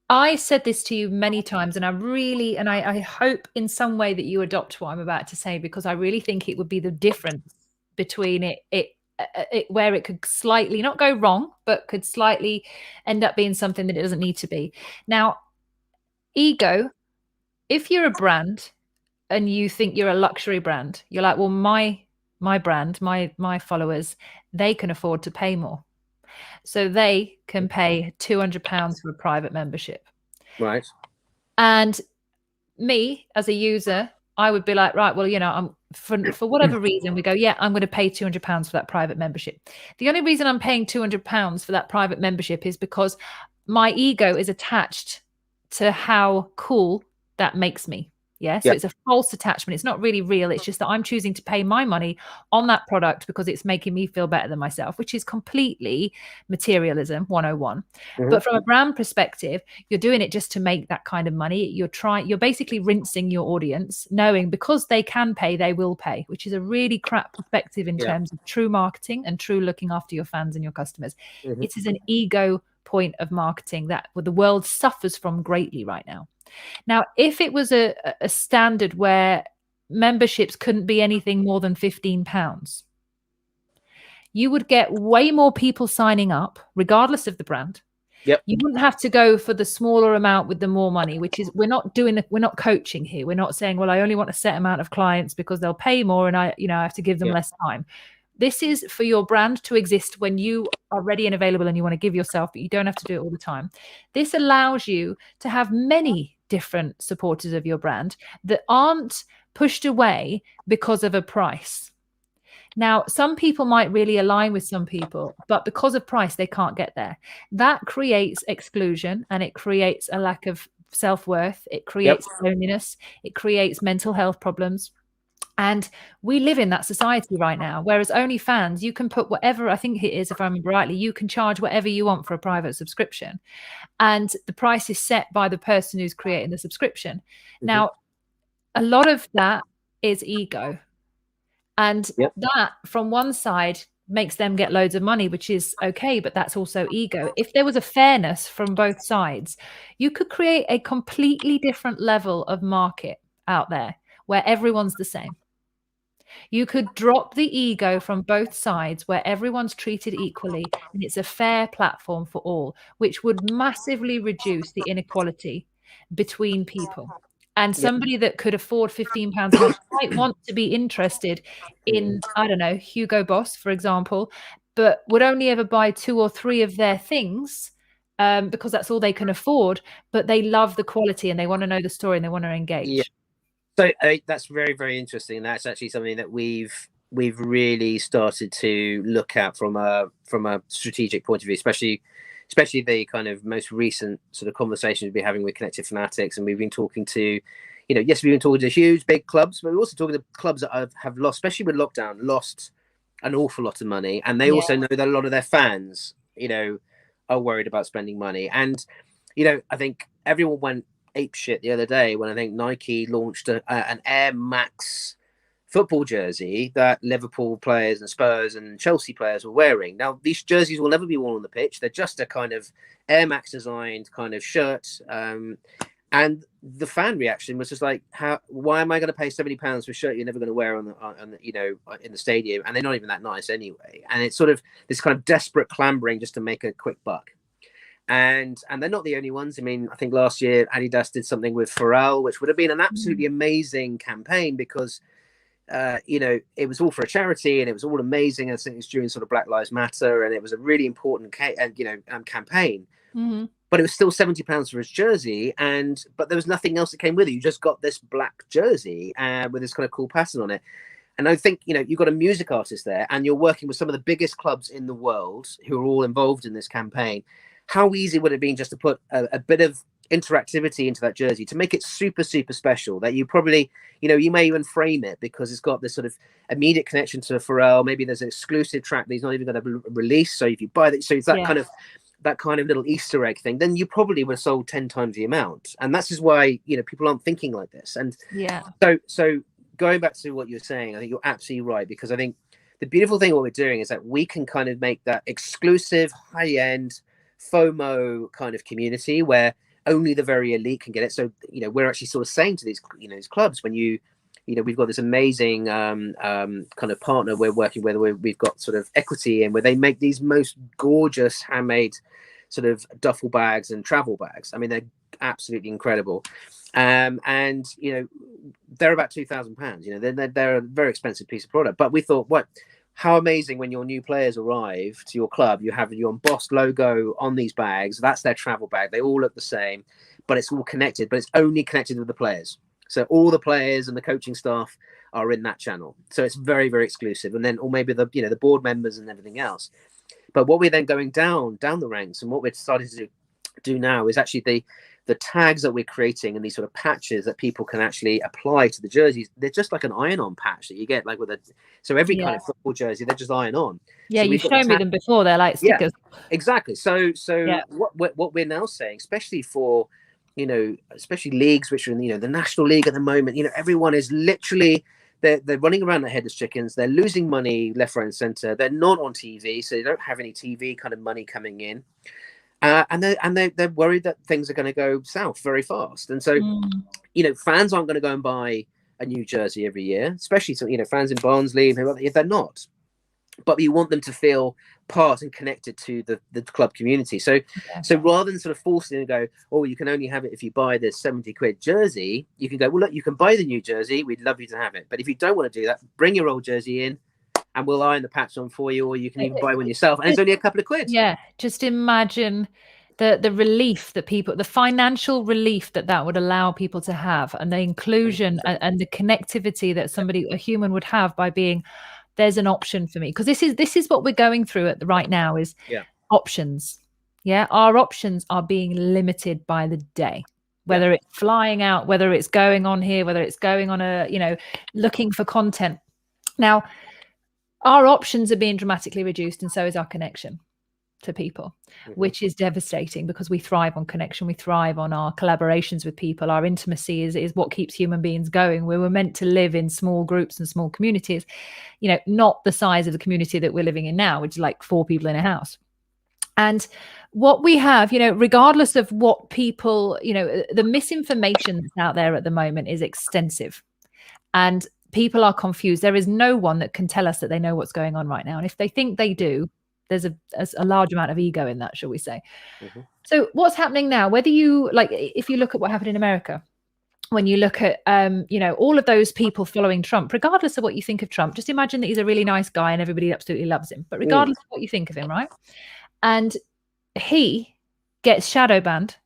I said this to you many times, and I hope in some way that you adopt what I'm about to say, because I really think it would be the difference between it where it could slightly not go wrong, but could slightly end up being something that it doesn't need to be. Now, ego, if you're a brand and you think you're a luxury brand, you're like, well, my brand, my followers, they can afford to pay more. So they can pay £200 for a private membership. Right. And me as a user, I would be like, right, well, I'm for whatever reason, we go, I'm going to pay £200 for that private membership. The only reason I'm paying £200 for that private membership is because my ego is attached to how cool that makes me. So it's a false attachment. It's not really real. It's just that I'm choosing to pay my money on that product because it's making me feel better than myself, which is completely materialism 101. But from a brand perspective, you're doing it just to make that kind of money. You're basically rinsing your audience, knowing because they can pay, they will pay, which is a really crap perspective in terms of true marketing and true looking after your fans and your customers. It is an ego point of marketing that the world suffers from greatly right now. Now, if it was a standard where memberships couldn't be anything more than £15, you would get way more people signing up, regardless of the brand. You wouldn't have to go for the smaller amount with the more money, which is we're not coaching here. We're not saying, well, I only want a set amount of clients because they'll pay more and I have to give them less time. This is for your brand to exist when you are ready and available and you want to give yourself, but you don't have to do it all the time. This allows you to have many different supporters of your brand that aren't pushed away because of a price. Now, some people might really align with some people, but because of price, they can't get there. That creates exclusion and it creates a lack of self-worth. It creates loneliness. It creates mental health problems. And we live in that society right now, whereas OnlyFans, you can put whatever, I think it is, if I remember rightly, you can charge whatever you want for a private subscription. And the price is set by the person who's creating the subscription. Now, a lot of that is ego. And that, from one side, makes them get loads of money, which is okay, but that's also ego. If there was a fairness from both sides, you could create a completely different level of market out there where everyone's the same. You could drop the ego from both sides where everyone's treated equally and it's a fair platform for all, which would massively reduce the inequality between people. And somebody that could afford £15 a month might want to be interested in, I don't know, Hugo Boss, for example, but would only ever buy 2 or 3 of their things because that's all they can afford. But they love the quality and they want to know the story and they want to engage. Yeah. So that's very, very interesting. That's actually something that we've really started to look at from a strategic point of view, especially the kind of most recent sort of conversations we've been having with Connected Fanatics. And we've been talking to, yes, we've been talking to huge, big clubs, but we're also talking to clubs that have lost, especially with lockdown, lost an awful lot of money. And they also know that a lot of their fans, are worried about spending money. And, I think everyone went ape shit the other day when I think Nike launched an Air Max football jersey that Liverpool players and Spurs and Chelsea players were wearing. Now, these jerseys will never be worn on the pitch. They're just a kind of Air Max designed kind of shirt. And the fan reaction was just like, why am I going to pay £70 for a shirt you're never going to wear on the, in the stadium? And they're not even that nice anyway. And it's sort of this kind of desperate clambering just to make a quick buck. And they're not the only ones. I mean, I think last year Adidas did something with Pharrell, which would have been an absolutely amazing campaign because it was all for a charity and it was all amazing. I think it was during sort of Black Lives Matter, and it was a really important campaign. But it was still £70 for his jersey, but there was nothing else that came with it. You just got this black jersey with this kind of cool pattern on it. And I think you've got a music artist there, and you're working with some of the biggest clubs in the world who are all involved in this campaign. How easy would it have been just to put a bit of interactivity into that jersey to make it super, super special, that you probably, you may even frame it because it's got this sort of immediate connection to Pharrell. Maybe there's an exclusive track that he's not even going to release. So if you buy that, so it's that kind of little Easter egg thing, then you probably would have sold 10 times the amount. And that's just why, people aren't thinking like this. And so going back to what you're saying, I think you're absolutely right, because I think the beautiful thing what we're doing is that we can kind of make that exclusive, high-end FOMO kind of community where only the very elite can get it. So, we're actually sort of saying to these, these clubs, when we've got this amazing kind of partner we're working with, where we've got sort of equity in, where they make these most gorgeous handmade sort of duffel bags and travel bags. I mean, they're absolutely incredible. And, they're about £2,000. They're a very expensive piece of product. But we thought, how amazing when your new players arrive to your club, you have your embossed logo on these bags. That's their travel bag. They all look the same, but it's all connected, but it's only connected with the players. So all the players and the coaching staff are in that channel. So it's very, very exclusive. And then, or maybe the board members and everything else. But what we're then going down the ranks, and what we're starting to do now is actually the tags that we're creating and these sort of patches that people can actually apply to the jerseys. They're just like an iron-on patch that you get like so every kind of football jersey, they're just iron-on. Yeah, so you've shown me them before. They're like stickers. Yeah, exactly. So what we're now saying, especially for, especially leagues which are in, the National League at the moment, everyone is literally, they're running around their head as chickens. They're losing money left, right, and center. They're not on TV, so they don't have any TV kind of money coming in. And they're worried that things are going to go south very fast. And so, fans aren't going to go and buy a new jersey every year, especially fans in Barnsley, if they're not. But you want them to feel part and connected to the club community. So rather than sort of forcing them to go, oh, you can only have it if you buy this 70 quid jersey, you can go, well, look, you can buy the new jersey. We'd love you to have it. But if you don't want to do that, bring your old jersey in, and we'll iron the patch on for you, or you can even buy one yourself. And it's only a couple of quid. Yeah. Just imagine the relief that the financial relief that would allow people to have, and the inclusion and the connectivity that a human would have by being, there's an option for me. Because this is what we're going through right now is options. Yeah. Our options are being limited by the day. Whether it's flying out, whether it's going on here, whether it's going on looking for content. Now, our options are being dramatically reduced, and so is our connection to people, which is devastating, because we thrive on connection. We thrive on our collaborations with people. Our intimacy is what keeps human beings going. We were meant to live in small groups and small communities, not the size of the community that we're living in now, which is like 4 people in a house. And what we have, regardless of what people, the misinformation that's out there at the moment is extensive. And people are confused. There is no one that can tell us that they know what's going on right now. And if they think they do, there's a large amount of ego in that, shall we say. So what's happening now, whether you if you look at what happened in America, when you look at all of those people following Trump, regardless of what you think of Trump, just imagine that he's a really nice guy and everybody absolutely loves him. But regardless of what you think of him, right? And he gets shadow banned,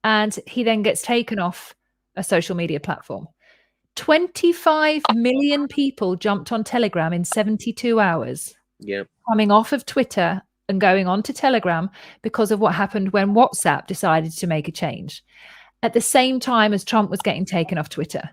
and he then gets taken off a social media platform. 25 million people jumped on Telegram in 72 hours. Yeah. Coming off of Twitter and going on to Telegram because of what happened when WhatsApp decided to make a change at the same time as Trump was getting taken off Twitter.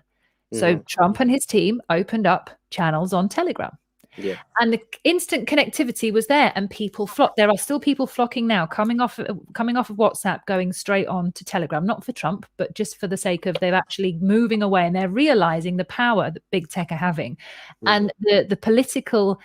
So Trump and his team opened up channels on Telegram. Yeah. And the instant connectivity was there, and people flocked. There are still people flocking now, coming off of WhatsApp, going straight on to Telegram, not for Trump, but just for the sake of they're actually moving away, and they're realizing the power that big tech are having, and the political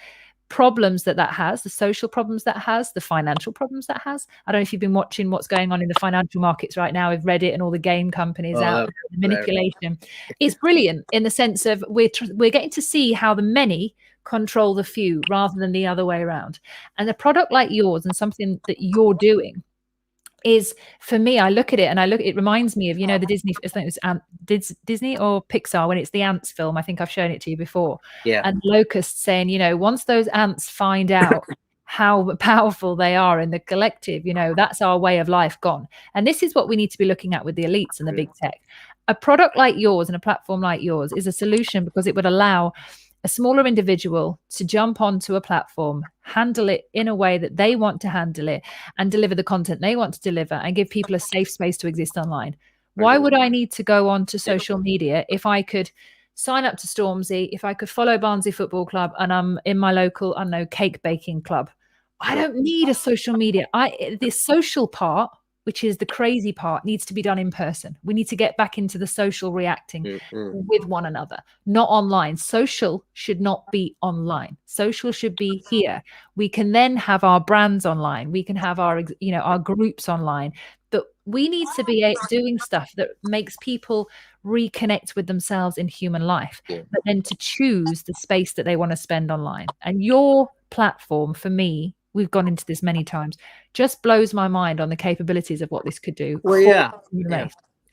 problems that has, the social problems that has, the financial problems that has. I don't know if you've been watching what's going on in the financial markets right now with Reddit and all the game companies out there, the manipulation. It's brilliant in the sense of we're getting to see how the many control the few rather than the other way around. And a product like yours and something that you're doing is, for me, I look at it and it reminds me of, the Disney, I think it was Disney or Pixar, when it's the ants film. I think I've shown it to you before. Yeah. And locusts saying, once those ants find out how powerful they are in the collective, that's our way of life gone. And this is what we need to be looking at with the elites and the big tech. A product like yours and a platform like yours is a solution, because it would allow a smaller individual to jump onto a platform, handle it in a way that they want to handle it, and deliver the content they want to deliver, and give people a safe space to exist online. Why would I need to go on to social media if I could sign up to Stormzy, if I could follow Barnsley Football Club and I'm in my local, cake baking club? I don't need a social media. The social part, which is the crazy part, needs to be done in person. We need to get back into the social reacting with one another, not online. Social should not be online. Social should be here. We can then have our brands online. We can have our groups online. But we need to be doing stuff that makes people reconnect with themselves in human life, but then to choose the space that they want to spend online. And your platform, for me, we've gone into this many times, just blows my mind on the capabilities of what this could do. Well, yeah,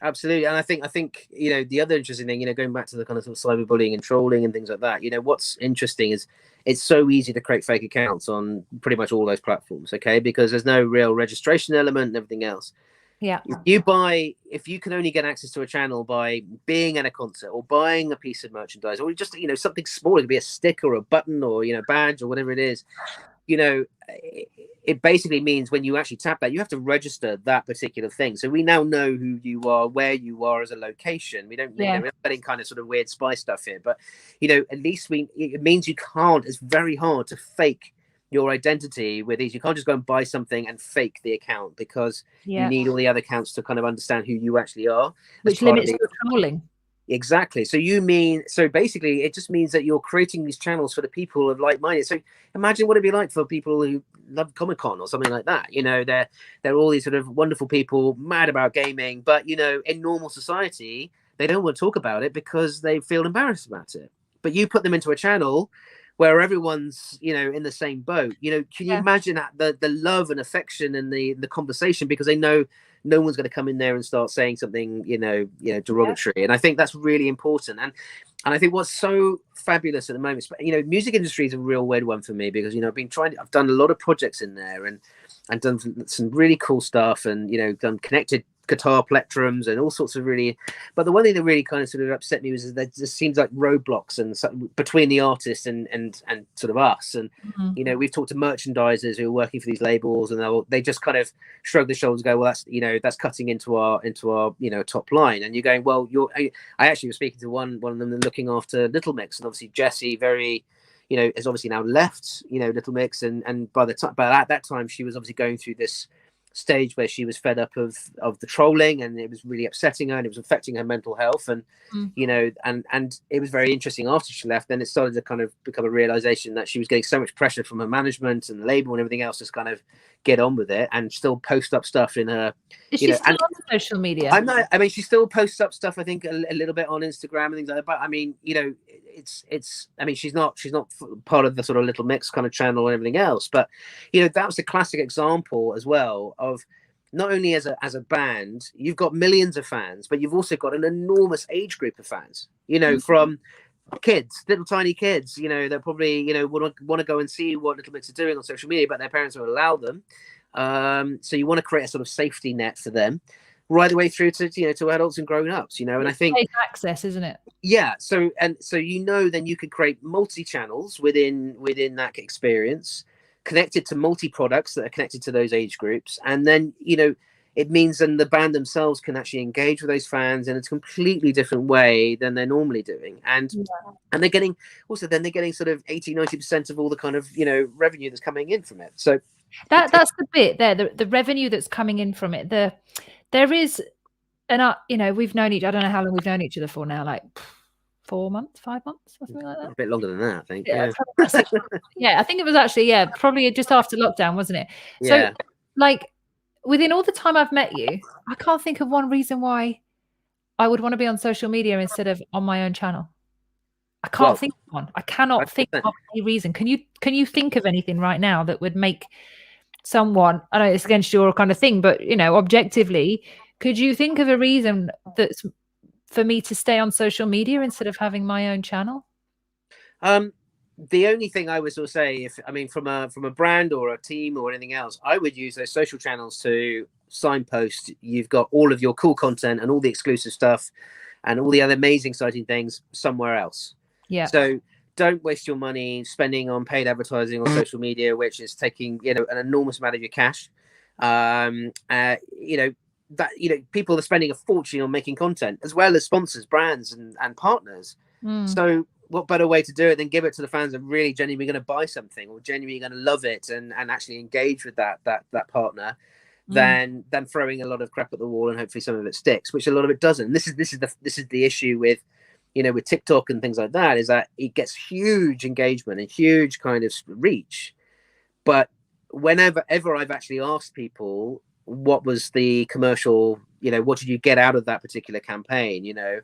absolutely. And I think the other interesting thing, going back to the kind of cyberbullying and trolling and things like that, what's interesting is it's so easy to create fake accounts on pretty much all those platforms, okay? Because there's no real registration element and everything else. Yeah. If you can only get access to a channel by being at a concert or buying a piece of merchandise, or just something small, it could be a sticker or a button or badge or whatever it is, it basically means when you actually tap that, you have to register that particular thing. So we now know who you are, where you are as a location. We don't, we're not getting kind of sort of weird spy stuff here, but at least it means you can't. It's very hard to fake your identity with these. You can't just go and buy something and fake the account, because you need all the other accounts to kind of understand who you actually are, which limits your trolling. Exactly. So basically it just means that you're creating these channels for the people of like-minded. So imagine what it'd be like for people who love Comic-Con or something like that. They're all these sort of wonderful people mad about gaming, but in normal society they don't want to talk about it because they feel embarrassed about it. But you put them into a channel where everyone's in the same boat. Can you imagine that the love and affection and the conversation, because they know no one's going to come in there and start saying something derogatory. And I think that's really important. And I think what's so fabulous at the moment, music industry is a real weird one for me, because I've done a lot of projects in there and done some really cool stuff, and done connected guitar plectrums and all sorts of but the one thing that really kind of sort of upset me was that there just seems like roadblocks and between the artist and sort of us. And we've talked to merchandisers who are working for these labels, and they just kind of shrug their shoulders and go, well, that's cutting into our top line. And you're going, well, I actually was speaking to one of them looking after Little Mix, and obviously Jessie has obviously now left Little Mix, and by at that time she was obviously going through this stage where she was fed up of the trolling, and it was really upsetting her, and it was affecting her mental health. And and it was very interesting after she left. Then it started to kind of become a realization that she was getting so much pressure from her management and the label and everything else to kind of get on with it and still post up stuff in her. Is she still on social media? She still posts up stuff, I think, a little bit on Instagram and things like that. But she's not part of the sort of Little Mix kind of channel and everything else. But that was a classic example as well of not only as a band, you've got millions of fans, but you've also got an enormous age group of fans, you know, from kids, little tiny kids, you know, that probably, you know, want to go and see what Little Mix are doing on social media, but their parents won't allow them. So you want to create a sort of safety net for them, right the way through to, you know, to adults and grown-ups, you know. And I think access, isn't it? Yeah. So you know, then you could create multi-channels within that experience, connected to multi-products that are connected to those age groups, and then, you know, it means then the band themselves can actually engage with those fans in a completely different way than they're normally doing. And they're getting sort of 80-90% of all the kind of, you know, revenue that's coming in from it. So that's the bit there, the revenue that's coming in from it. There is, and you know, we've known each, I don't know how long we've known each other for now, like 4 months, 5 months, something like that. A bit longer than that, I think. Yeah, I think it was actually, probably just after lockdown, wasn't it? So like, within all the time I've met you, I can't think of one reason why I would want to be on social media instead of on my own channel. I can't think of one. I cannot think of any reason. Can you think of anything right now that would make someone, I know it's against your kind of thing, but, you know, objectively, could you think of a reason that's for me to stay on social media instead of having my own channel? The only thing I would sort of say, from a brand or a team or anything else, I would use those social channels to signpost. You've got all of your cool content and all the exclusive stuff and all the other amazing, exciting things somewhere else. Yeah. So don't waste your money spending on paid advertising on social media, which is taking, you know, an enormous amount of your cash. You know, that, you know, people are spending a fortune on making content, as well as sponsors, brands, and partners. So what better way to do it than give it to the fans that really genuinely going to buy something or genuinely going to love it and actually engage with that partner, than throwing a lot of crap at the wall and hopefully some of it sticks, which a lot of it doesn't. This is the issue with, you know, with TikTok and things like that, is that it gets huge engagement and huge kind of reach, but whenever I've actually asked people what was the commercial, you know, what did you get out of that particular campaign, you know,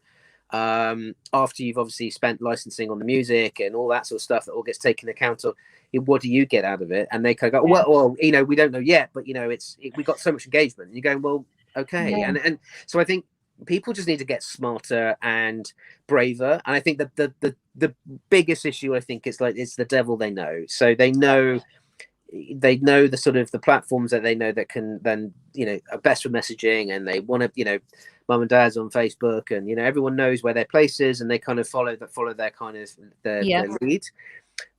after you've obviously spent licensing on the music and all that sort of stuff that all gets taken account of, what do you get out of it? And they kind of go, well, you know, we don't know yet, but, you know, we got so much engagement. And you're going, well, okay. And so I think people just need to get smarter and braver. And I think that the biggest issue, I think, is it's the devil they know. So they know the sort of the platforms that they know that can then, you know, are best for messaging, and they want to, you know, mum and dad's on Facebook, and, you know, everyone knows where their place is, and they kind of follow their kind of their lead.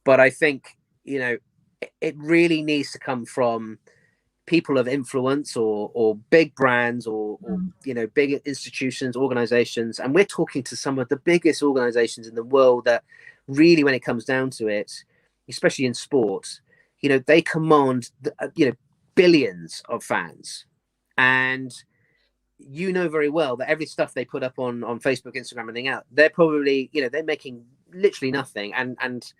But I think, you know, it really needs to come from people of influence or big brands or you know, big institutions, organizations. And we're talking to some of the biggest organizations in the world that really, when it comes down to it, especially in sports, you know, they command, you know, billions of fans. And you know very well that every stuff they put up on Facebook, Instagram, and everything else, they're probably, you know, they're making literally nothing. And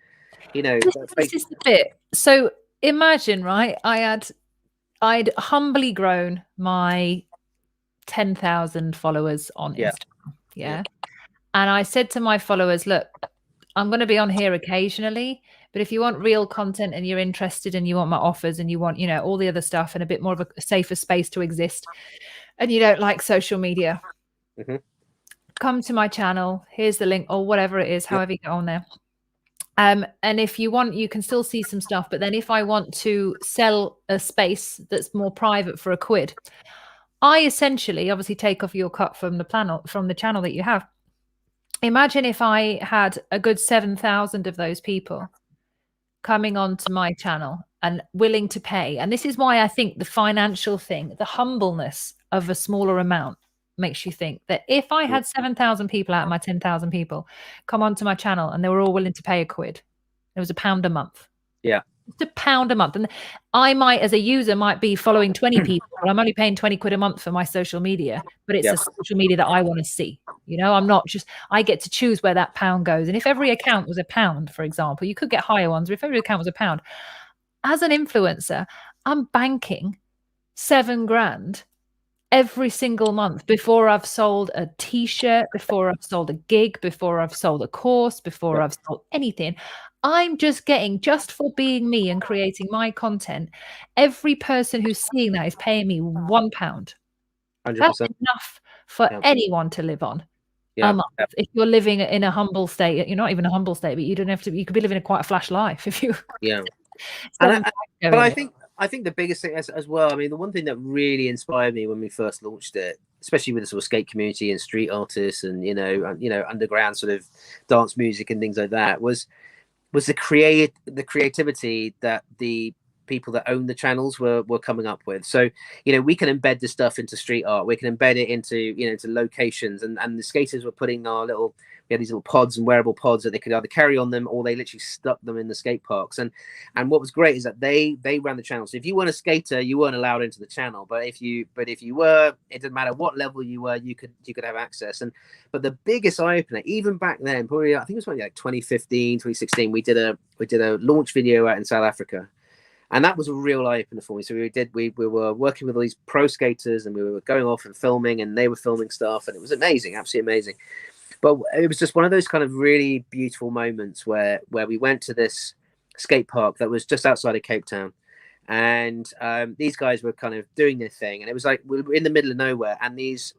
you know, this is the bit. So imagine, right, I'd humbly grown my 10,000 followers on Instagram. Yeah. And I said to my followers, look, I'm going to be on here occasionally, but if you want real content and you're interested and you want my offers and you want, you know, all the other stuff and a bit more of a safer space to exist, and you don't like social media, come to my channel. Here's the link, or whatever it is, however you get on there. And if you want, you can still see some stuff. But then if I want to sell a space that's more private for £1, I essentially obviously take off your cut from the channel that you have. Imagine if I had a good 7,000 of those people coming onto my channel and willing to pay. And this is why I think the financial thing, the humbleness of a smaller amount, makes you think that if I had 7,000 people out of my 10,000 people come onto my channel and they were all willing to pay £1, it was £1 a month. Yeah. It's £1 a month. And I might, as a user, might be following 20 people, but I'm only paying £20 a month for my social media, but it's a social media that I want to see. You know, I'm not just, I get to choose where that pound goes. And if every account was £1, for example, you could get higher ones, but if every account was £1, as an influencer, I'm banking £7,000 every single month before I've sold a t-shirt, before I've sold a gig, before I've sold a course, before I've sold anything. I'm just getting, just for being me and creating my content, every person who's seeing that is paying me £1. 100%. That's enough for Yeah. anyone to live on a Yeah. month. If you're living in a humble state, you're not even a humble state, but you don't have to. You could be living quite a flash life if you. Yeah. But I think the biggest thing as well, I mean, the one thing that really inspired me when we first launched it, especially with the sort of skate community and street artists and underground sort of dance music and things like that, was the creativity that the people that own the channels were coming up with. So we can embed this stuff into street art, we can embed it into into locations, and the skaters were putting we had these little pods and wearable pods that they could either carry on them, or they literally stuck them in the skate parks. And what was great is that they ran the channel. So if you weren't a skater, you weren't allowed into the channel, but if you were, it didn't matter what level you were, you could have access. But the biggest eye opener, even back then, probably I think it was like 2015, 2016, we did a launch video out in South Africa. And that was a real eye opener for me. So we were working with all these pro skaters, and we were going off and filming, and they were filming stuff, and it was amazing, absolutely amazing. But it was just one of those kind of really beautiful moments where we went to this skate park that was just outside of Cape Town, and these guys were kind of doing their thing, and it was like we were in the middle of nowhere, and these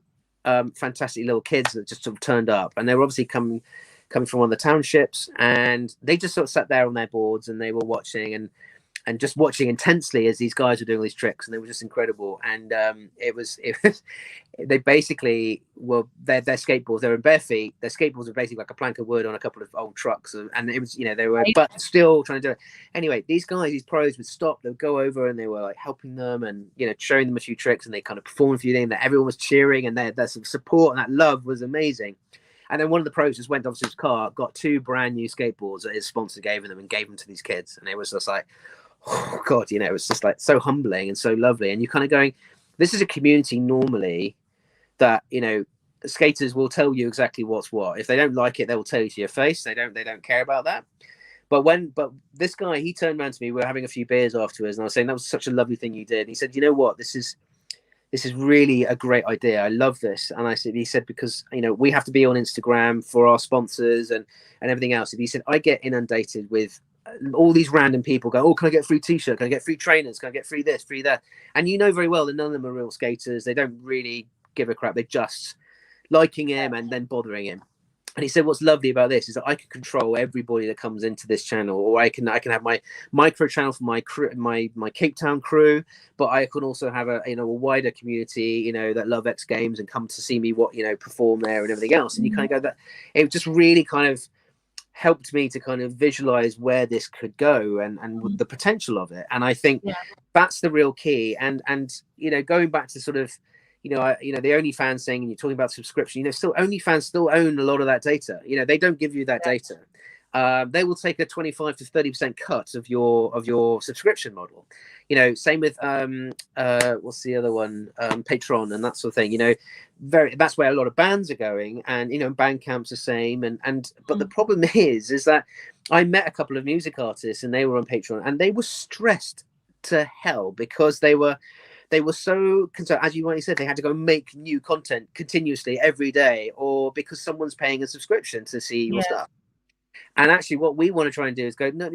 fantastic little kids that just sort of turned up, and they were obviously coming from one of the townships, and they just sort of sat there on their boards, and they were watching and just watching intensely as these guys were doing these tricks, and they were just incredible. And it was they basically were their skateboards, they were in bare feet, their skateboards were basically like a plank of wood on a couple of old trucks, and it was they were, but still trying to do it anyway. These pros would stop, they would go over, and they were like helping them, and showing them a few tricks, and they kind of performed a few things, that everyone was cheering, and their support and that love was amazing. And then one of the pros just went off to his car, got 2 brand new skateboards that his sponsor gave them, and gave them to these kids. And it was just like, oh God, it was just like so humbling and so lovely. And you're kind of going, this is a community normally that, skaters will tell you exactly what's what. If they don't like it, they will tell you to your face. They don't care about that. But this guy, he turned around to me, we were having a few beers afterwards, and I was saying, that was such a lovely thing you did. And he said, you know what, this is really a great idea. I love this. And he said, because, we have to be on Instagram for our sponsors and everything else. And he said, I get inundated with all these random people go, oh, can I get a free t-shirt? Can I get free trainers? Can I get free this, free that? And very well that none of them are real skaters. They don't really give a crap. They're just liking him and then bothering him. And he said, what's lovely about this is that I can control everybody that comes into this channel, or I can have my micro channel for my crew, my Cape Town crew, but I can also have a wider community, that love X Games and come to see me perform there and everything else. And you kind of go, that it just really kind of helped me to kind of visualize where this could go and the potential of it. And I think that's the real key. And going back to sort of the OnlyFans thing, and you're talking about subscription, still OnlyFans still own a lot of that data. They don't give you that data. They will take a 25 to 30% cut of your subscription model. Same with what's the other one, Patreon and that sort of thing. That's where a lot of bands are going, and Bandcamp's the same. But the problem is that I met a couple of music artists, and they were on Patreon, and they were stressed to hell because they were so concerned, as you rightly said, they had to go make new content continuously every day, or because someone's paying a subscription to see your stuff. And actually what we want to try and do is go, no,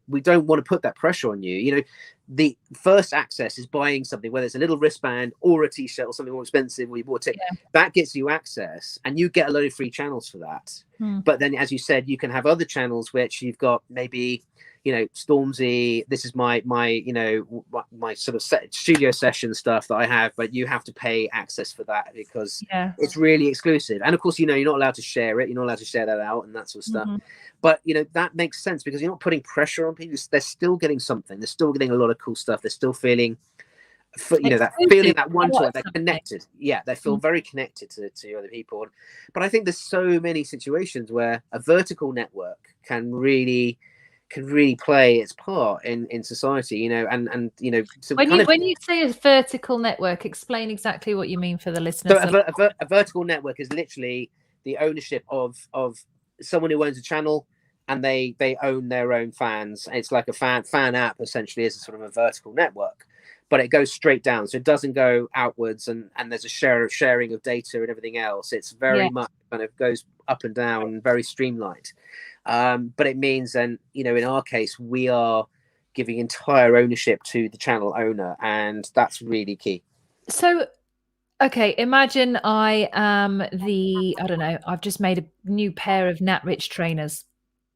we don't want to put that pressure on you. The first access is buying something, whether it's a little wristband or a t-shirt or something more expensive, or you bought it, that gets you access, and you get a load of free channels for that. But then, as you said, you can have other channels which you've got maybe Stormzy, this is my sort of studio session stuff that I have, but you have to pay access for that because it's really exclusive. And of course, you're not allowed to share it. You're not allowed to share that out and that sort of stuff. But that makes sense because you're not putting pressure on people. They're still getting something. They're still getting a lot of cool stuff. They're still feeling that feeling, that one to it. They're connected. They feel very connected to other people. But I think there's so many situations where a vertical network can really play its part in society, so when you say a vertical network, explain exactly what you mean for the listeners. So a vertical network is literally the ownership of someone who owns a channel, and they own their own fans. It's like a fan app, essentially, is a sort of a vertical network. but it goes straight down, so it doesn't go outwards, and there's a sharing of data and everything else. It's very much kind of goes up and down, very streamlined. But it means then, you know, in our case, we are giving entire ownership to the channel owner, and that's really key. So, okay, imagine I am I don't know, I've just made a new pair of Nat Rich trainers.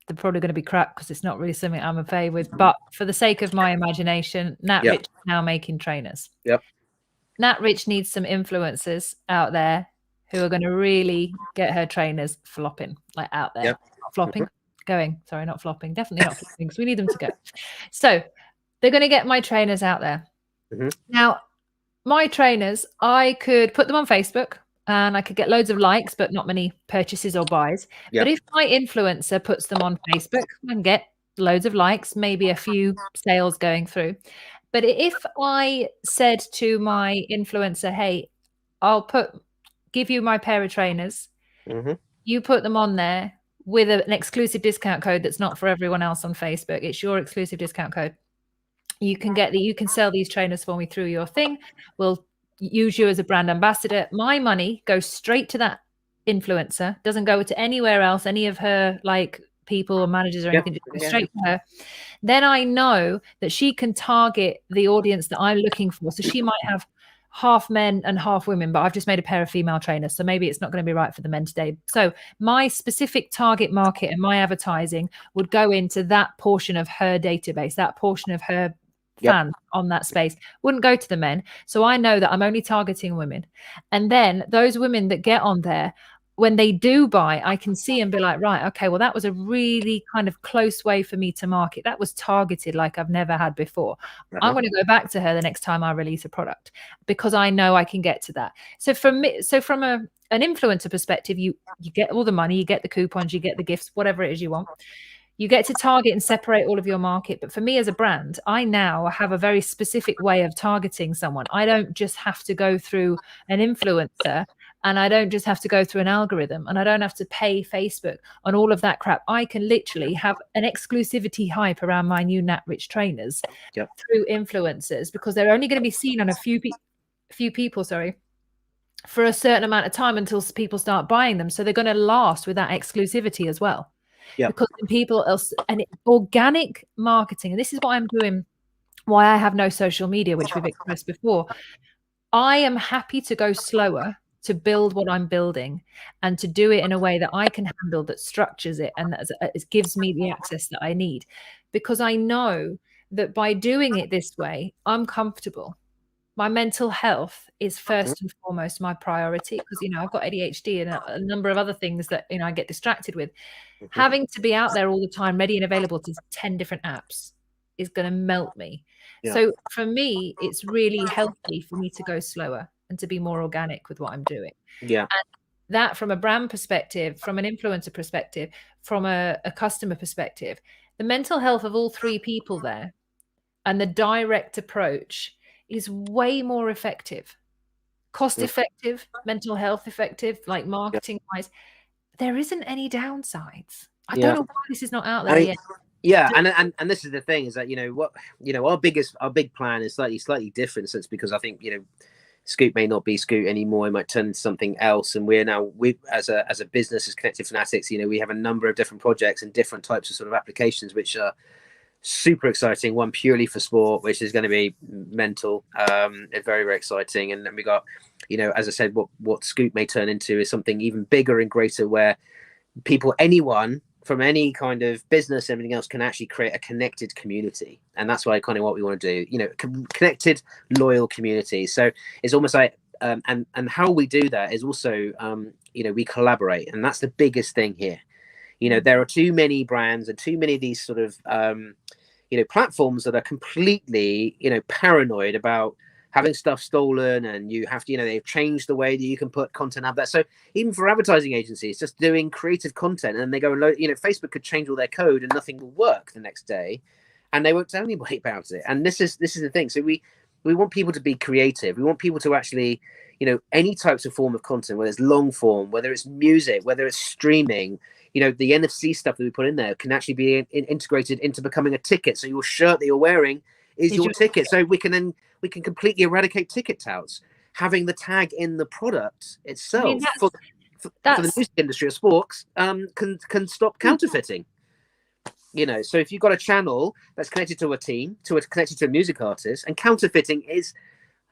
They're probably going to be crap because it's not really something I'm a fave with, but for the sake of my imagination, Nat Rich is now making trainers. Yep. Nat Rich needs some influencers out there who are going to really get her trainers flopping, like out there. Yep. Not flopping, going. Sorry, not flopping. Definitely not flopping, because we need them to go. So they're going to get my trainers out there. Now, my trainers, I could put them on Facebook and I could get loads of likes, but not many purchases or buys. But if my influencer puts them on Facebook, I can get loads of likes, maybe a few sales going through. But if I said to my influencer, hey, I'll give you my pair of trainers, you put them on there with an exclusive discount code that's not for everyone else on Facebook. It's your exclusive discount code. You can sell these trainers for me through your thing. We'll use you as a brand ambassador. My money goes straight to that influencer, doesn't go to anywhere else, any of her like people or managers or anything, just goes straight to her. Then I know that she can target the audience that I'm looking for. So she might have half men and half women, but I've just made a pair of female trainers, so maybe it's not going to be right for the men today. So my specific target market and my advertising would go into that portion of her database, that portion of her fans on that space, wouldn't go to the men. So I know that I'm only targeting women. And then those women that get on there, when they do buy, I can see and be like, right, okay, well, that was a really kind of close way for me to market. That was targeted like I've never had before. I'm going to go back to her the next time I release a product, because I know I can get to that. So from an influencer perspective, you get all the money, you get the coupons, you get the gifts, whatever it is you want. You get to target and separate all of your market. But for me as a brand, I now have a very specific way of targeting someone. I don't just have to go through an influencer, and I don't just have to go through an algorithm, and I don't have to pay Facebook on all of that crap. I can literally have an exclusivity hype around my new Nat Rich trainers through influencers, because they're only going to be seen on a few people, for a certain amount of time until people start buying them. So they're going to last with that exclusivity as well. Because people else, and organic marketing, and this is what I'm doing, why I have no social media, which we've expressed before. I am happy to go slower to build what I'm building, and to do it in a way that I can handle, that structures it, and that it gives me the access that I need, because I know that by doing it this way, I'm comfortable. My mental health is first and foremost my priority, because, you know, I've got ADHD and a number of other things that, you know, I get distracted with. Having to be out there all the time, ready and available to 10 different apps, is going to melt me. So for me, it's really healthy for me to go slower and to be more organic with what I'm doing. And that, from a brand perspective, from an influencer perspective, from a customer perspective, the mental health of all three people there and the direct approach is way more effective, cost effective, mental health effective, like marketing wise. There isn't any downsides. I don't know why this is not out there yet. And this is the thing, is that, our big plan is slightly different. So it's because I think, Scoop may not be Scoop anymore. It might turn into something else. And we as a business, as Connected Fanatics, we have a number of different projects and different types of sort of applications, which are super exciting. One purely for sport, which is going to be mental, very, very exciting. And then we got, as I said, what Scoop may turn into is something even bigger and greater, where anyone from any kind of business, everything else, can actually create a connected community. And that's what we want to do, connected, loyal community. So it's almost like, and how we do that is also, we collaborate. And that's the biggest thing here. There are too many brands and too many of these sort of, platforms that are completely, paranoid about having stuff stolen, and you have to, they've changed the way that you can put content out there. So even for advertising agencies, just doing creative content, and they go and load, Facebook could change all their code and nothing will work the next day, and they won't tell anybody about it. And this is the thing. So we want people to be creative. We want people to actually, any types of form of content, whether it's long form, whether it's music, whether it's streaming, the NFC stuff that we put in there can actually be integrated into becoming a ticket. So your shirt that you're wearing is your ticket. So we can then we can completely eradicate ticket touts. Having the tag in the product itself, I mean, for the music industry or sports, can stop counterfeiting. So if you've got a channel that's connected to a team, connected to a music artist, and counterfeiting is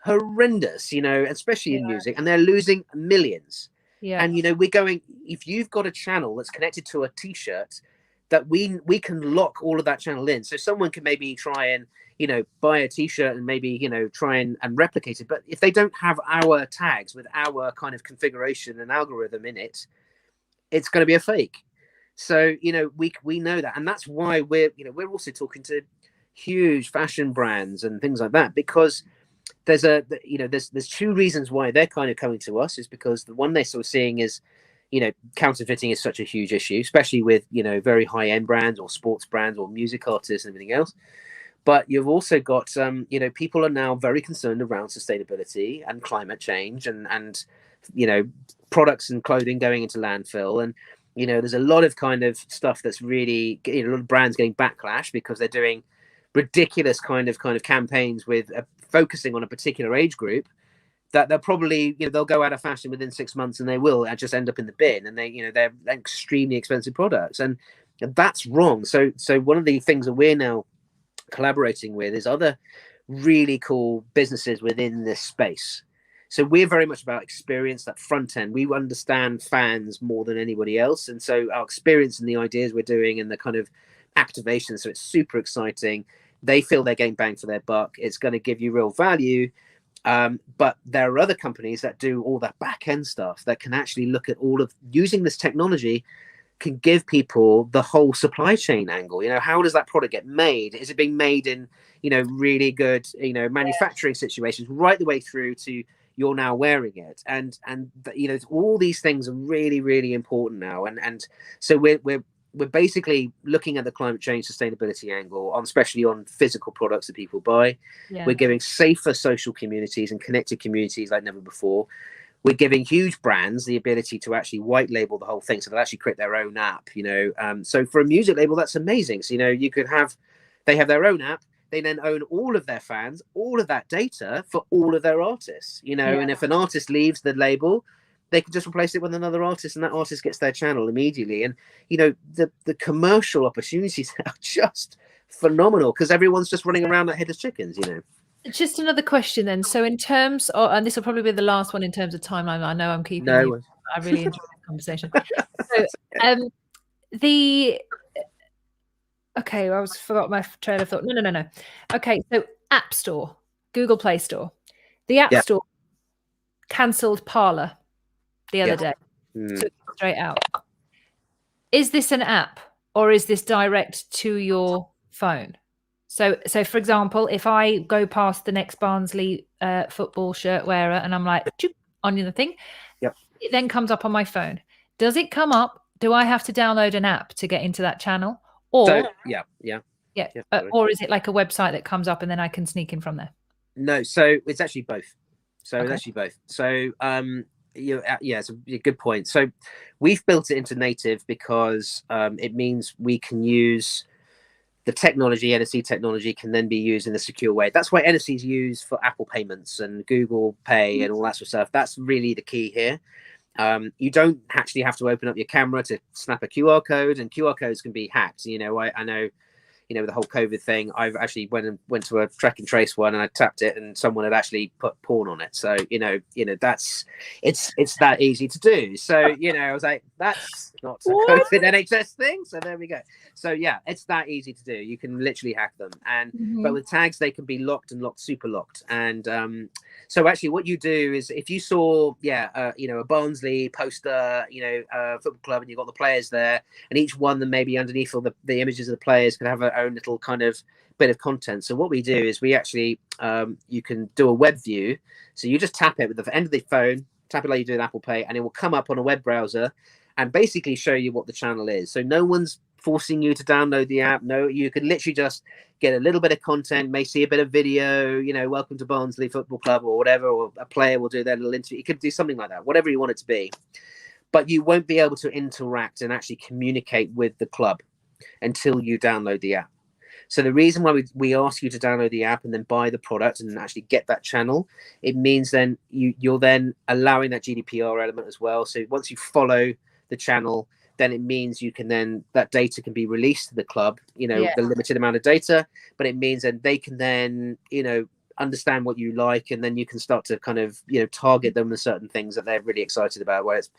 horrendous, especially in music, and they're losing millions. Yeah. And we're going, if you've got a channel that's connected to a t-shirt, that we can lock all of that channel in, so someone can maybe try and buy a t-shirt and maybe try and replicate it, but if they don't have our tags with our kind of configuration and algorithm in it, it's going to be a fake. So we know that, and that's why we're also talking to huge fashion brands and things like that, because there's two reasons why they're kind of coming to us. Is because the one they're sort of seeing is counterfeiting is such a huge issue, especially with very high-end brands or sports brands or music artists and everything else. But you've also got people are now very concerned around sustainability and climate change, and products and clothing going into landfill. And there's a lot of kind of stuff that's really, a lot of brands getting backlash because they're doing ridiculous kind of campaigns with focusing on a particular age group that they'll probably, they'll go out of fashion within 6 months, and they will just end up in the bin, and they're extremely expensive products, and that's wrong. So one of the things that we're now collaborating with is other really cool businesses within this space. So we're very much about experience, that front end. We understand fans more than anybody else, and so our experience and the ideas we're doing and the kind of activation, so it's super exciting. They feel they're getting bang for their buck. It's going to give you real value. But there are other companies that do all that back end stuff that can actually look at all of using this technology, can give people the whole supply chain angle. How does that product get made? Is it being made in really good manufacturing situations, right the way through to you're now wearing it, and all these things are really, really important now. And so we're basically looking at the climate change sustainability angle, especially on physical products that people buy. Yeah. We're giving safer social communities and connected communities like never before. We're giving huge brands the ability to actually white label the whole thing, so they'll actually create their own app. So for a music label, that's amazing. So you could they have their own app. They then own all of their fans, all of that data for all of their artists. And if an artist leaves the label, they can just replace it with another artist, and that artist gets their channel immediately. And the commercial opportunities are just phenomenal, because everyone's just running around like headless chickens. Just another question then. So in terms of, and this will probably be the last one in terms of timeline, I know I'm keeping you. I really enjoyed this conversation. So okay, I forgot my trail of thought. No. Okay, so App Store, Google Play Store. The App Store cancelled Parler the other day. Took it straight out. Is this an app, or is this direct to your phone? So for example, if I go past the next Barnsley football shirt wearer and I'm like, on the thing, it then comes up on my phone. Does it come up? Do I have to download an app to get into that channel? Or or is it like a website that comes up and then I can sneak in from there? No, so it's actually both. So it's a good point. So we've built it into native because it means we can use the technology. NFC technology can then be used in a secure way. That's why NFC is used for Apple payments and Google Pay and all that sort of stuff. That's really the key here. You don't actually have to open up your camera to snap a QR code, and QR codes can be hacked. I know, with the whole COVID thing, I've actually went to a track and trace one, and I tapped it, and someone had actually put porn on it. So that's it's that easy to do. So I was like, that's not a COVID NHS thing. So there we go. So yeah, it's that easy to do. You can literally hack them, and but with tags they can be locked and super locked. And so actually, what you do is, if you saw a Barnsley poster, football club, and you've got the players there, and each one, then maybe underneath all the images of the players could have their own little kind of bit of content. So what we do is we actually you can do a web view. So you just tap it with the end of the phone, tap it like you do in Apple Pay, and it will come up on a web browser and basically show you what the channel is. So no one's forcing you to download the app. No, you can literally just get a little bit of content, may see a bit of video, welcome to Barnsley Football Club or whatever, or a player will do their little interview. You could do something like that, whatever you want it to be. But you won't be able to interact and actually communicate with the club until you download the app. So the reason why we ask you to download the app and then buy the product and actually get that channel, it means then you're then allowing that GDPR element as well. So once you follow the channel, then it means you can then, that data can be released to the club, you know, the limited amount of data, but it means that they can then, you know, understand what you like, and then you can start to kind of, you know, target them with certain things that they're really excited about, whether it's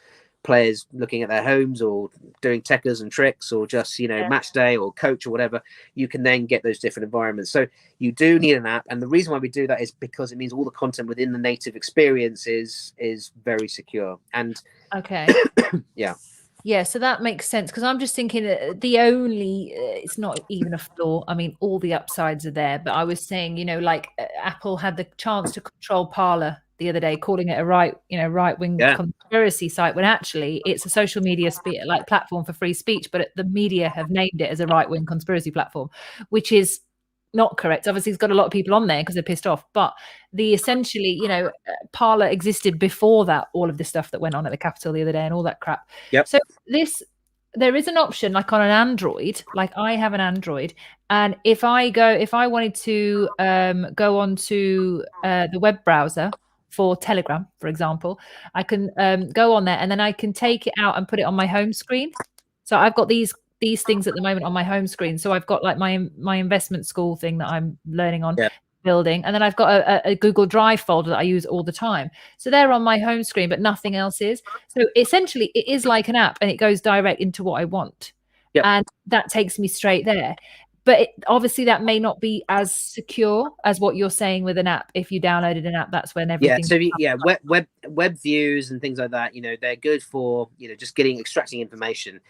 players looking at their homes or doing techers and tricks, or just, you know, match day or coach or whatever. You can then get those different environments. So you do need an app, and the reason why we do that is because it means all the content within the native experience is very secure. And yeah, so that makes sense, because I'm just thinking the only it's not even a flaw. I mean, all the upsides are there, but I was saying, you know, like Apple had the chance to control Parler the other day, calling it a right-wing conspiracy site, when actually it's a social media platform for free speech, but the media have named it as a right-wing conspiracy platform, which is not correct. Obviously, it's got a lot of people on there because they're pissed off, but essentially, you know, Parler existed before that, all of the stuff that went on at the Capitol the other day and all that crap. So there is an option, like on an Android, like I have an Android, and if I wanted to go onto the web browser for Telegram, for example, I can go on there, and then I can take it out and put it on my home screen. So I've got these things at the moment on my home screen. So I've got like my investment school thing that I'm learning on building, and then I've got a Google Drive folder that I use all the time. So they're on my home screen, but nothing else is. So essentially it is like an app, and it goes direct into what I want. And that takes me straight there. But obviously that may not be as secure as what you're saying with an app. If you downloaded an app, that's when everything. Web views and things like that, you know, they're good for, you know, just extracting information.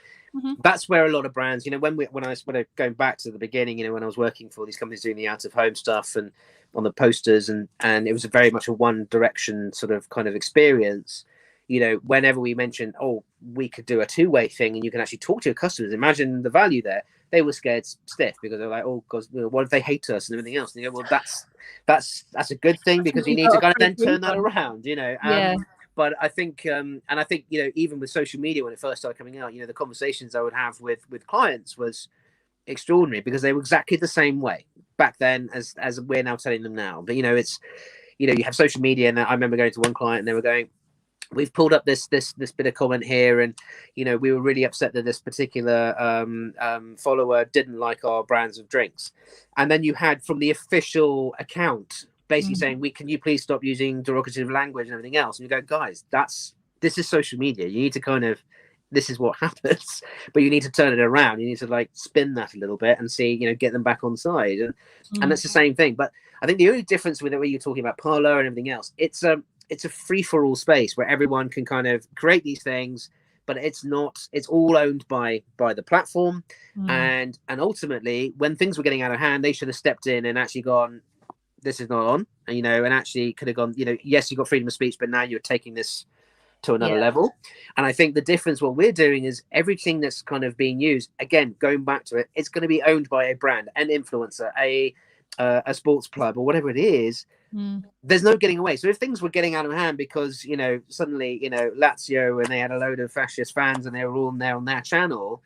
That's where a lot of brands, you know, when I was going back to the beginning, you know, when I was working for these companies doing the out of home stuff and on the posters, and it was very much a one direction sort of kind of experience. You know, whenever we mentioned, oh, we could do a two-way thing and you can actually talk to your customers, imagine the value there. They were scared stiff, because they're like, oh, because, you know, what if they hate us and everything else? And you go, well, that's a good thing, because you need to kind of then turn that around, you know. But I think, you know, even with social media when it first started coming out, you know, the conversations I would have with clients was extraordinary, because they were exactly the same way back then as we're now telling them now. But, you know, it's, you know, you have social media, and I remember going to one client and they were going, we've pulled up this bit of comment here, and, you know, we were really upset that this particular follower didn't like our brands of drinks. And then you had from the official account basically saying, can you please stop using derogative language and everything else? And you go, guys, this is social media. You need to kind of, this is what happens, but you need to turn it around. You need to like spin that a little bit and see, you know, get them back on side. And that's the same thing. But I think the only difference with it, where you're talking about Parler and everything else, it's a free for all space where everyone can kind of create these things, but it's all owned by the platform. And ultimately, when things were getting out of hand, they should have stepped in and actually gone, this is not on, and, you know, and actually could have gone, you know, yes, you got freedom of speech, but now you're taking this to another level. And I think the difference, what we're doing, is everything that's kind of being used, again, going back to it, it's going to be owned by a brand, an influencer, a sports club, or whatever it is. There's no getting away. So if things were getting out of hand because, you know, suddenly, you know, Lazio, and they had a load of fascist fans and they were all there on their channel,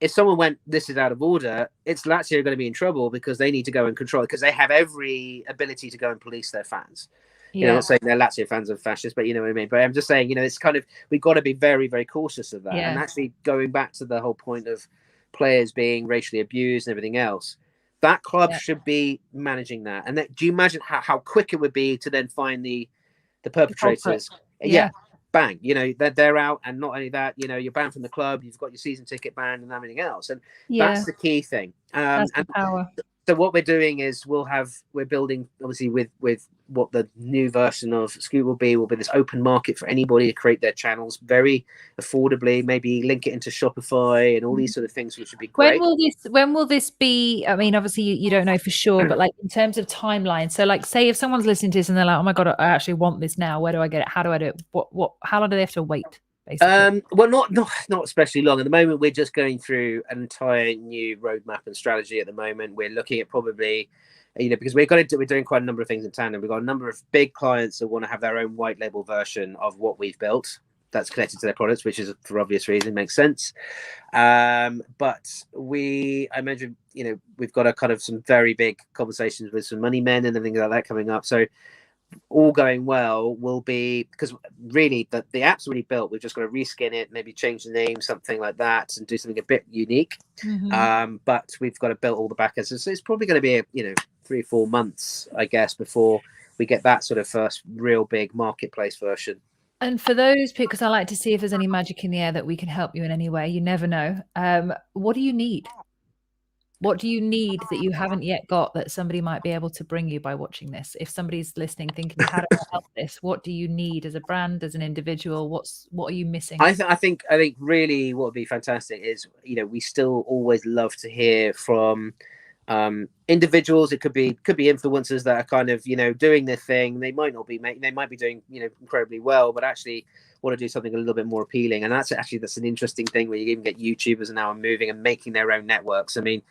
if someone went, this is out of order, it's Lazio going to be in trouble, because they need to go and control it, because they have every ability to go and police their fans. You know, I'm not saying they're Lazio fans are fascists, but you know what I mean. But I'm just saying, you know, it's kind of, we've got to be very, very cautious of that. And actually going back to the whole point of players being racially abused and everything else, that club should be managing that. And do you imagine how quick it would be to then find the perpetrators? Bang, you know, they're out. And not only that, you know, you're banned from the club, you've got your season ticket banned and everything else. And that's the key thing. That's the power. So what we're doing is we're building, obviously, with what the new version of Scoot will be this open market for anybody to create their channels very affordably, maybe link it into Shopify and all these sort of things, which would be great. When will this be? I mean, obviously you don't know for sure, but like in terms of timeline, so like, say if someone's listening to this and they're like, oh my God, I actually want this now. Where do I get it? How do I do it? How long do they have to wait? Well, not especially long. At the moment, we're just going through an entire new roadmap and strategy. At the moment, we're looking at probably, you know, because we're doing quite a number of things in tandem. We've got a number of big clients that want to have their own white label version of what we've built. that's connected to their products, which is for obvious reason, makes sense. But I imagine, we've got a kind of some very big conversations with some money men and everything like that coming up. So all going well will be, because really the app's already built. We've just got to reskin it, maybe change the name, something like that, and do something a bit unique. But we've got to build all the backends. So it's probably going to be 3-4 months, I guess, before we get that sort of first real big marketplace version. And for those, because I like to see if there's any magic in the air that we can help you in any way. You never know. What do you need? What do you need that you haven't yet got that somebody might be able to bring you by watching this? If somebody's listening, thinking, how do I help this? What do you need as a brand, as an individual? What are you missing? I think really what would be fantastic is, we still always love to hear from individuals. It could be influencers that are kind of doing their thing. They might not be they might be doing incredibly well, but actually want to do something a little bit more appealing. And that's an interesting thing where you even get YouTubers now moving and making their own networks. I mean,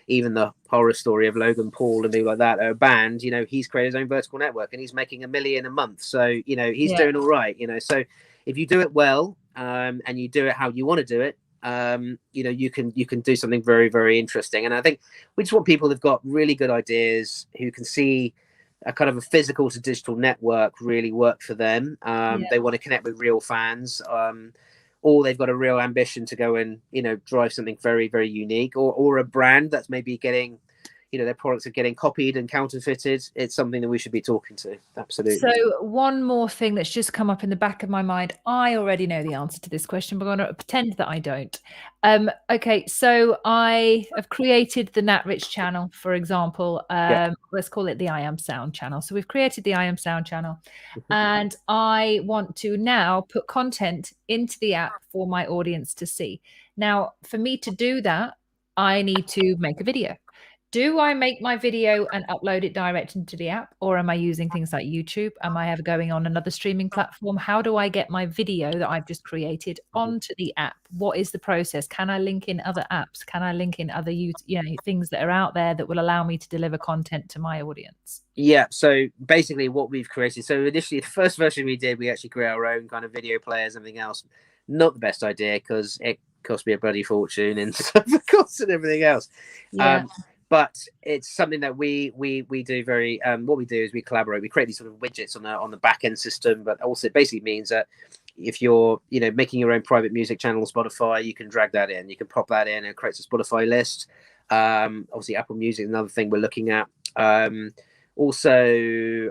even the horror story of Logan Paul and people like that are banned. He's created his own vertical network and he's making $1 million a month. So he's doing all right. So if you do it well, and you do it how you want to do it, you can do something very, very interesting. And I think we just want people who've got really good ideas, who can see a kind of a physical to digital network really work for them. They want to connect with real fans, or they've got a real ambition to go and drive something very, very unique, or a brand that's maybe getting their products are getting copied and counterfeited. It's something that we should be talking to. Absolutely. So one more thing that's just come up in the back of my mind. I already know the answer to this question, but I'm going to pretend that I don't. Okay, so I have created the Nat Rich channel, for example. Let's call it the I Am Sound channel. So we've created the I Am Sound channel, and I want to now put content into the app for my audience to see. Now, for me to do that, I need to make a video. Do I make my video and upload it direct into the app, or am I using things like YouTube? Am I ever going on another streaming platform? How do I get my video that I've just created onto the app? What is the process? Can I link in other apps? Can I link in other things that are out there that will allow me to deliver content to my audience? Yeah, so basically what we've created, so initially the first version we did, we actually created our own kind of video players, everything else. Not the best idea, because it cost me a bloody fortune and server costs and everything else. But it's something that we do very. What we do is we collaborate. We create these sort of widgets on the back end system, but also it basically means that if you're making your own private music channel on Spotify, you can drag that in. You can pop that in, and it creates a Spotify list. Obviously, Apple Music is another thing we're looking at. Also,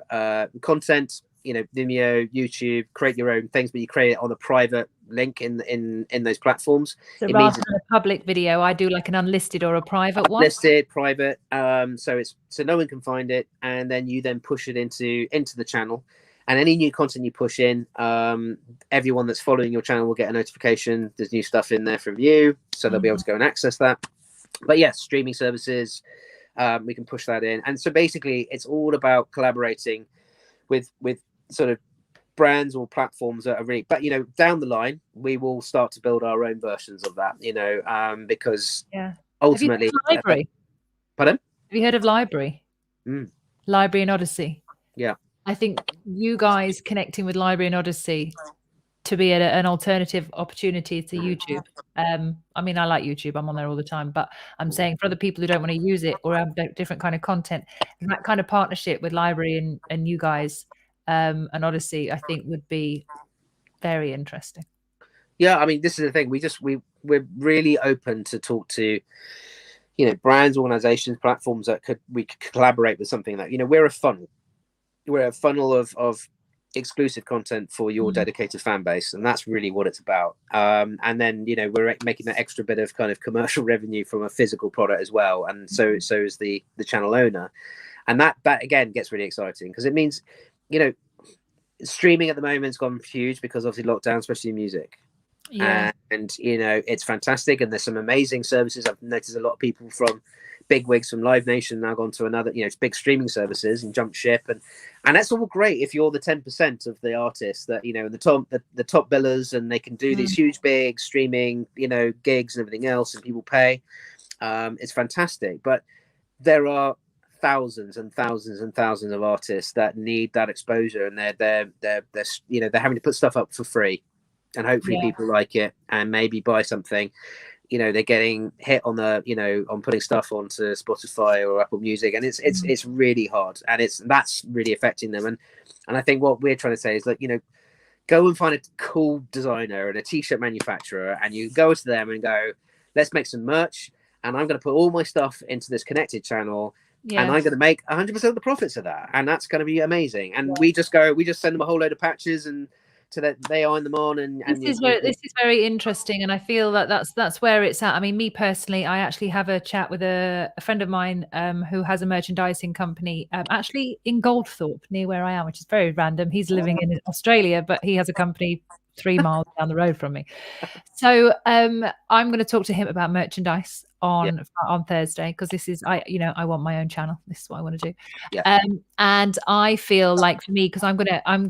content. Vimeo, YouTube, create your own things, but you create it on a private link in those platforms. So rather than a public video, I do like an unlisted or a private one. Unlisted, private. So no one can find it, and then you push it into the channel. And any new content you push in, everyone that's following your channel will get a notification. There's new stuff in there from you, so they'll be able to go and access that. But yes, streaming services, we can push that in. And so basically, it's all about collaborating with sort of brands or platforms that are really, but down the line we will start to build our own versions of that, because ultimately. Library? Pardon? Have you heard of Library? Library and Odyssey. Yeah, I think you guys connecting with Library and Odyssey to be an alternative opportunity to YouTube. I mean, I like YouTube, I'm on there all the time, but I'm saying for other people who don't want to use it or have different kind of content, that kind of partnership with Library and you guys and Odyssey, I think would be very interesting. Yeah, I mean, this is the thing. We're really open to talk to, brands, organizations, platforms that we could collaborate with something that, we're a funnel. We're a funnel of exclusive content for your dedicated fan base, and that's really what it's about. And then we're making that extra bit of kind of commercial revenue from a physical product as well, and so is the channel owner. And that again gets really exciting, because it means streaming at the moment has gone huge because obviously lockdown, especially music. And it's fantastic, and there's some amazing services. I've noticed a lot of people from big wigs from Live Nation now gone to another big streaming services and jump ship, and that's all great if you're the 10% of the artists that the top billers, and they can do these huge big streaming gigs and everything else, and people pay. It's fantastic, but there are thousands and thousands and thousands of artists that need that exposure, and they're having to put stuff up for free. and hopefully people like it and maybe buy something. You know, they're getting hit on the, you know, on putting stuff onto Spotify or Apple Music, and it's really hard, and that's really affecting them. And I think what we're trying to say is that, you know, go and find a cool designer and a t-shirt manufacturer, and you go to them and go, let's make some merch, and I'm going to put all my stuff into this connected channel, and I'm going to make 100% of the profits of that, and that's going to be amazing. And we just send them a whole load of patches, and so that they iron them on. And this is very interesting, and I feel that that's where it's at. I mean, me personally, I actually have a chat with a friend of mine who has a merchandising company actually in Goldthorpe, near where I am, which is very random. He's living in Australia, but he has a company 3 miles down the road from me. So I'm going to talk to him about merchandise on Thursday, because this is, I want my own channel. This is what I want to do. And I feel like, for me, because I'm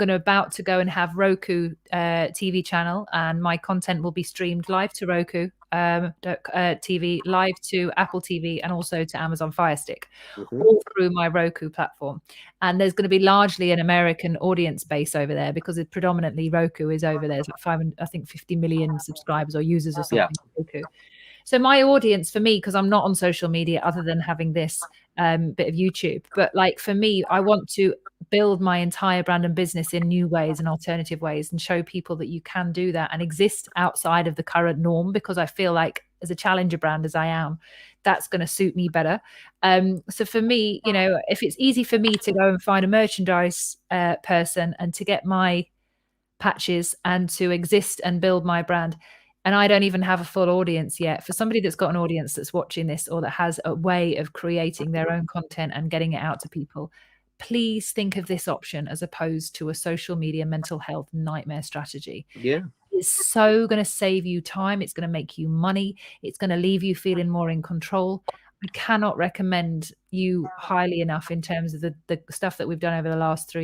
about to go and have Roku TV channel, and my content will be streamed live to Roku TV, live to Apple TV, and also to Amazon Fire Stick, all through my Roku platform. And there's going to be largely an American audience base over there, because it predominantly Roku is over there. It's like 50 million subscribers or users or something. Roku. So my audience, for me, because I'm not on social media other than having this bit of YouTube, but like for me, I want to build my entire brand and business in new ways and alternative ways, and show people that you can do that and exist outside of the current norm, because I feel like, as a challenger brand as I am, that's going to suit me better. So for me, you know, if it's easy for me to go and find a merchandise person and to get my patches and to exist and build my brand, and I don't even have a full audience yet, for somebody that's got an audience that's watching this, or that has a way of creating their own content and getting it out to people, please think of this option as opposed to a social media mental health nightmare strategy. It's so going to save you time. It's going to make you money. It's going to leave you feeling more in control. I cannot recommend you highly enough in terms of the stuff that we've done over the last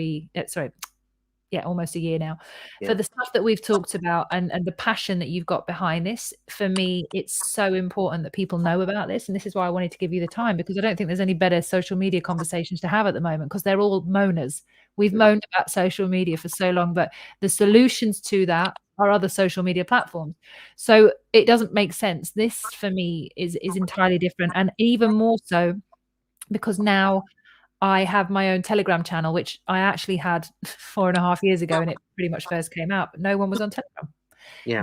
almost a year now, for the stuff that we've talked about, and the passion that you've got behind this. For me, it's so important that people know about this, and this is why I wanted to give you the time, because I don't think there's any better social media conversations to have at the moment, because they're all moaners. We've moaned about social media for so long, but the solutions to that are other social media platforms. So it doesn't make sense. This, for me, is entirely different, and even more so because now I have my own Telegram channel, which I actually had 4.5 years ago, and it pretty much first came out, but no one was on Telegram.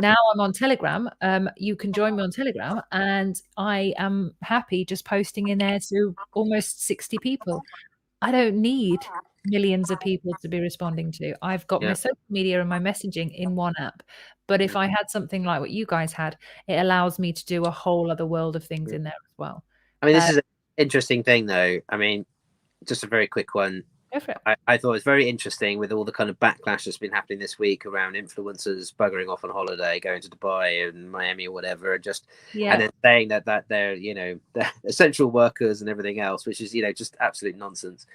Now I'm on Telegram. You can join me on Telegram, and I am happy just posting in there to almost 60 people. I don't need millions of people to be responding to. I've got my social media and my messaging in one app. But if I had something like what you guys had, it allows me to do a whole other world of things in there as well. I mean, this is an interesting thing, though. I mean, just a very quick one. I thought it was very interesting with all the kind of backlash that's been happening this week around influencers buggering off on holiday, going to Dubai and Miami or whatever, and then saying that they're, you know, they're essential workers and everything else, which is, you know, just absolute nonsense.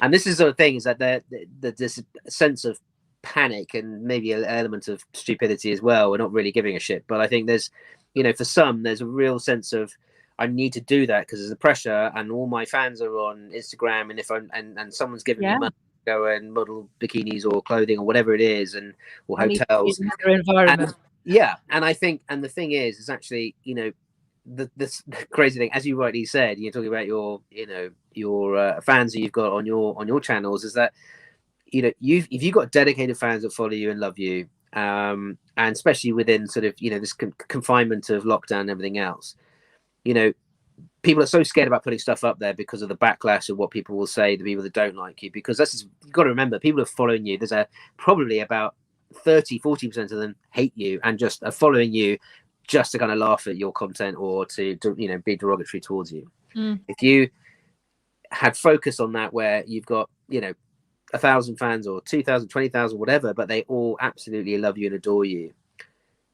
And this is sort of thing, is that there's a sense of panic and maybe an element of stupidity as well. We're not really giving a shit, but I think there's, you know, for some, there's a real sense of, I need to do that because there's a pressure, and all my fans are on Instagram, and if I'm and someone's giving me money to go and model bikinis or clothing or whatever it is, and or hotels, environment. And I think, and the thing is actually, you know, this crazy thing, as you rightly said, you're talking about your, you know, your fans that you've got on your channels, is that, you know, if you've got dedicated fans that follow you and love you, and especially within sort of, you know, this confinement of lockdown and everything else, you know, people are so scared about putting stuff up there because of the backlash of what people will say, the people that don't like you, because you've got to remember, people are following you. There's probably about 30-40% of them hate you and just are following you just to kind of laugh at your content or to you know, be derogatory towards you. If you had focus on that, where you've got, you know, 1,000 fans or 2,000, 20,000, whatever, but they all absolutely love you and adore you,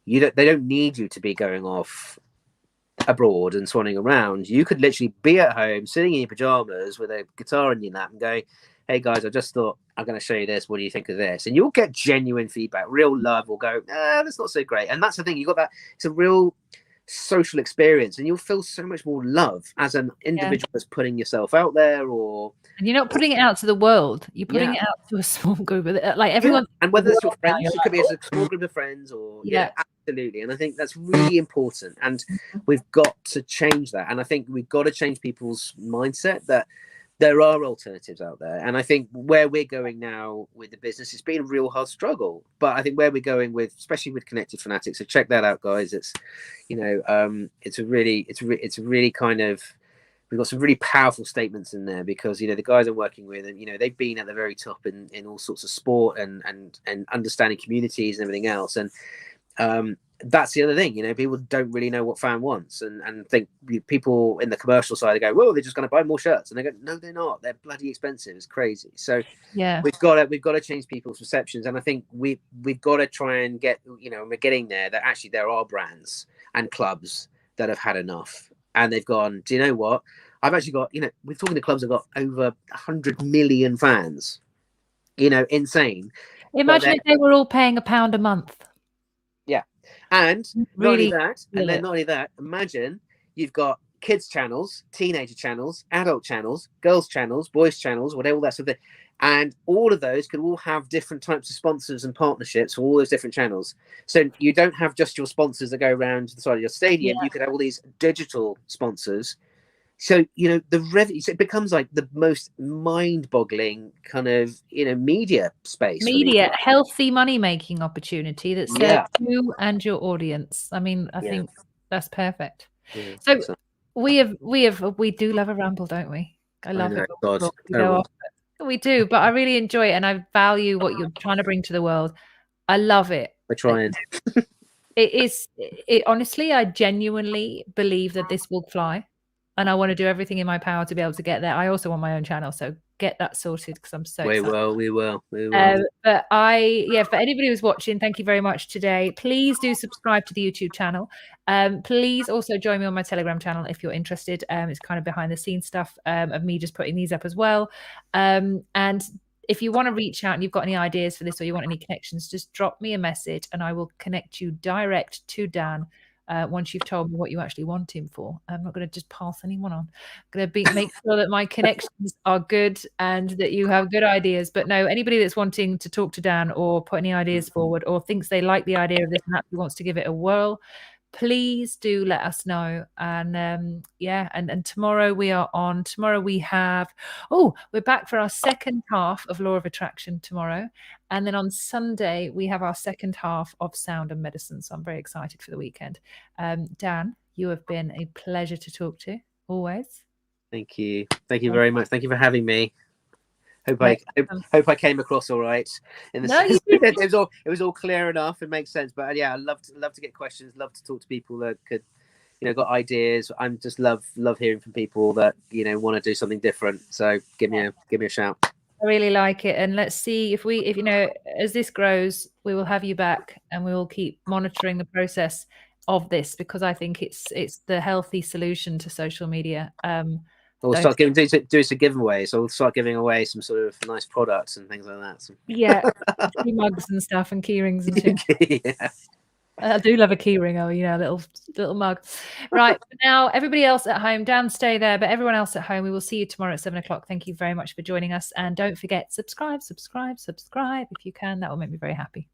they don't need you to be going off abroad and swanning around. You could literally be at home sitting in your pajamas with a guitar in your lap and going, hey guys, I just thought I'm going to show you this, what do you think of this? And you'll get genuine feedback. Real love will go, that's not so great. And that's the thing, you got that, it's a real social experience, and you'll feel so much more love as an individual that's putting yourself out there, or And you're not putting it out to the world. You're putting it out to a small group of like everyone. Yeah. And whether it's your now, friends, it could be as a small group of friends, or Yeah. absolutely. And I think that's really important. And we've got to change that. And I think we've got to change people's mindset that there are alternatives out there. And I think where we're going now with the business, it's been a real hard struggle. But I think where we're going with, especially with Connected Fanatics, so check that out, guys. It's, it's a really kind of, we've got some really powerful statements in there, because the guys I'm working with, and they've been at the very top in all sorts of sport and understanding communities and everything else. And that's the other thing, people don't really know what fan wants, and think people in the commercial side go, well, they're just going to buy more shirts, and they go, no, they're not. They're bloody expensive. It's crazy. So yeah, we've got to change people's perceptions, and I think we've got to try and get, we're getting there, that actually there are brands and clubs that have had enough, and they've gone, do you know what? I've actually got, we're talking to clubs that have got over 100 million fans. Insane. Imagine if they were all paying £1 a month. Yeah. And really, not only that, imagine you've got kids channels, teenager channels, adult channels, girls channels, boys channels, whatever that sort of thing. And all of those could all have different types of sponsors and partnerships for all those different channels. So you don't have just your sponsors that go around to the side of your stadium. Yeah. You could have all these digital sponsors. So, the revenue, so it becomes like the most mind-boggling kind of, media space. Media, healthy money-making opportunity that serves you and your audience. I mean, I think that's perfect. Yeah, so we do love a ramble, don't we? I love it. We do, but I really enjoy it, and I value what you're trying to bring to the world. I love it. We're trying. Honestly, I genuinely believe that this will fly. And I want to do everything in my power to be able to get there. I also want my own channel, so get that sorted, because I'm so excited. We will. But for anybody who's watching, thank you very much today. Please do subscribe to the YouTube channel. Please also join me on my Telegram channel if you're interested. It's kind of behind the scenes stuff of me just putting these up as well. And if you want to reach out and you've got any ideas for this, or you want any connections, just drop me a message and I will connect you direct to Dan. Once you've told me what you actually want him for. I'm not going to just pass anyone on. I'm going to make sure that my connections are good and that you have good ideas. But no, anybody that's wanting to talk to Dan or put any ideas forward, or thinks they like the idea of this and actually wants to give it a whirl, please do let us know. And and tomorrow we are on. Tomorrow we have, we're back for our second half of Law of Attraction tomorrow. And then on Sunday, we have our second half of Sound and Medicine. So I'm very excited for the weekend. Dan, you have been a pleasure to talk to, always. Thank you. Thank you very much. Thank you for having me. Hope I came across all right. It was all clear enough. It makes sense. But yeah, I love to get questions. Love to talk to people that could, got ideas. I'm just love hearing from people that want to do something different. So give me a shout. I really like it, and let's see if as this grows, we will have you back, and we will keep monitoring the process of this, because I think it's the healthy solution to social media. We'll start do some giveaways. So we'll start giving away some sort of nice products and things like that. So. Yeah, mugs and stuff, and key rings and shit. Yeah. I do love a key ring, little mug. Right, now everybody else at home, Dan, stay there, but everyone else at home, we will see you tomorrow at 7 o'clock. Thank you very much for joining us, and don't forget, subscribe if you can. That will make me very happy.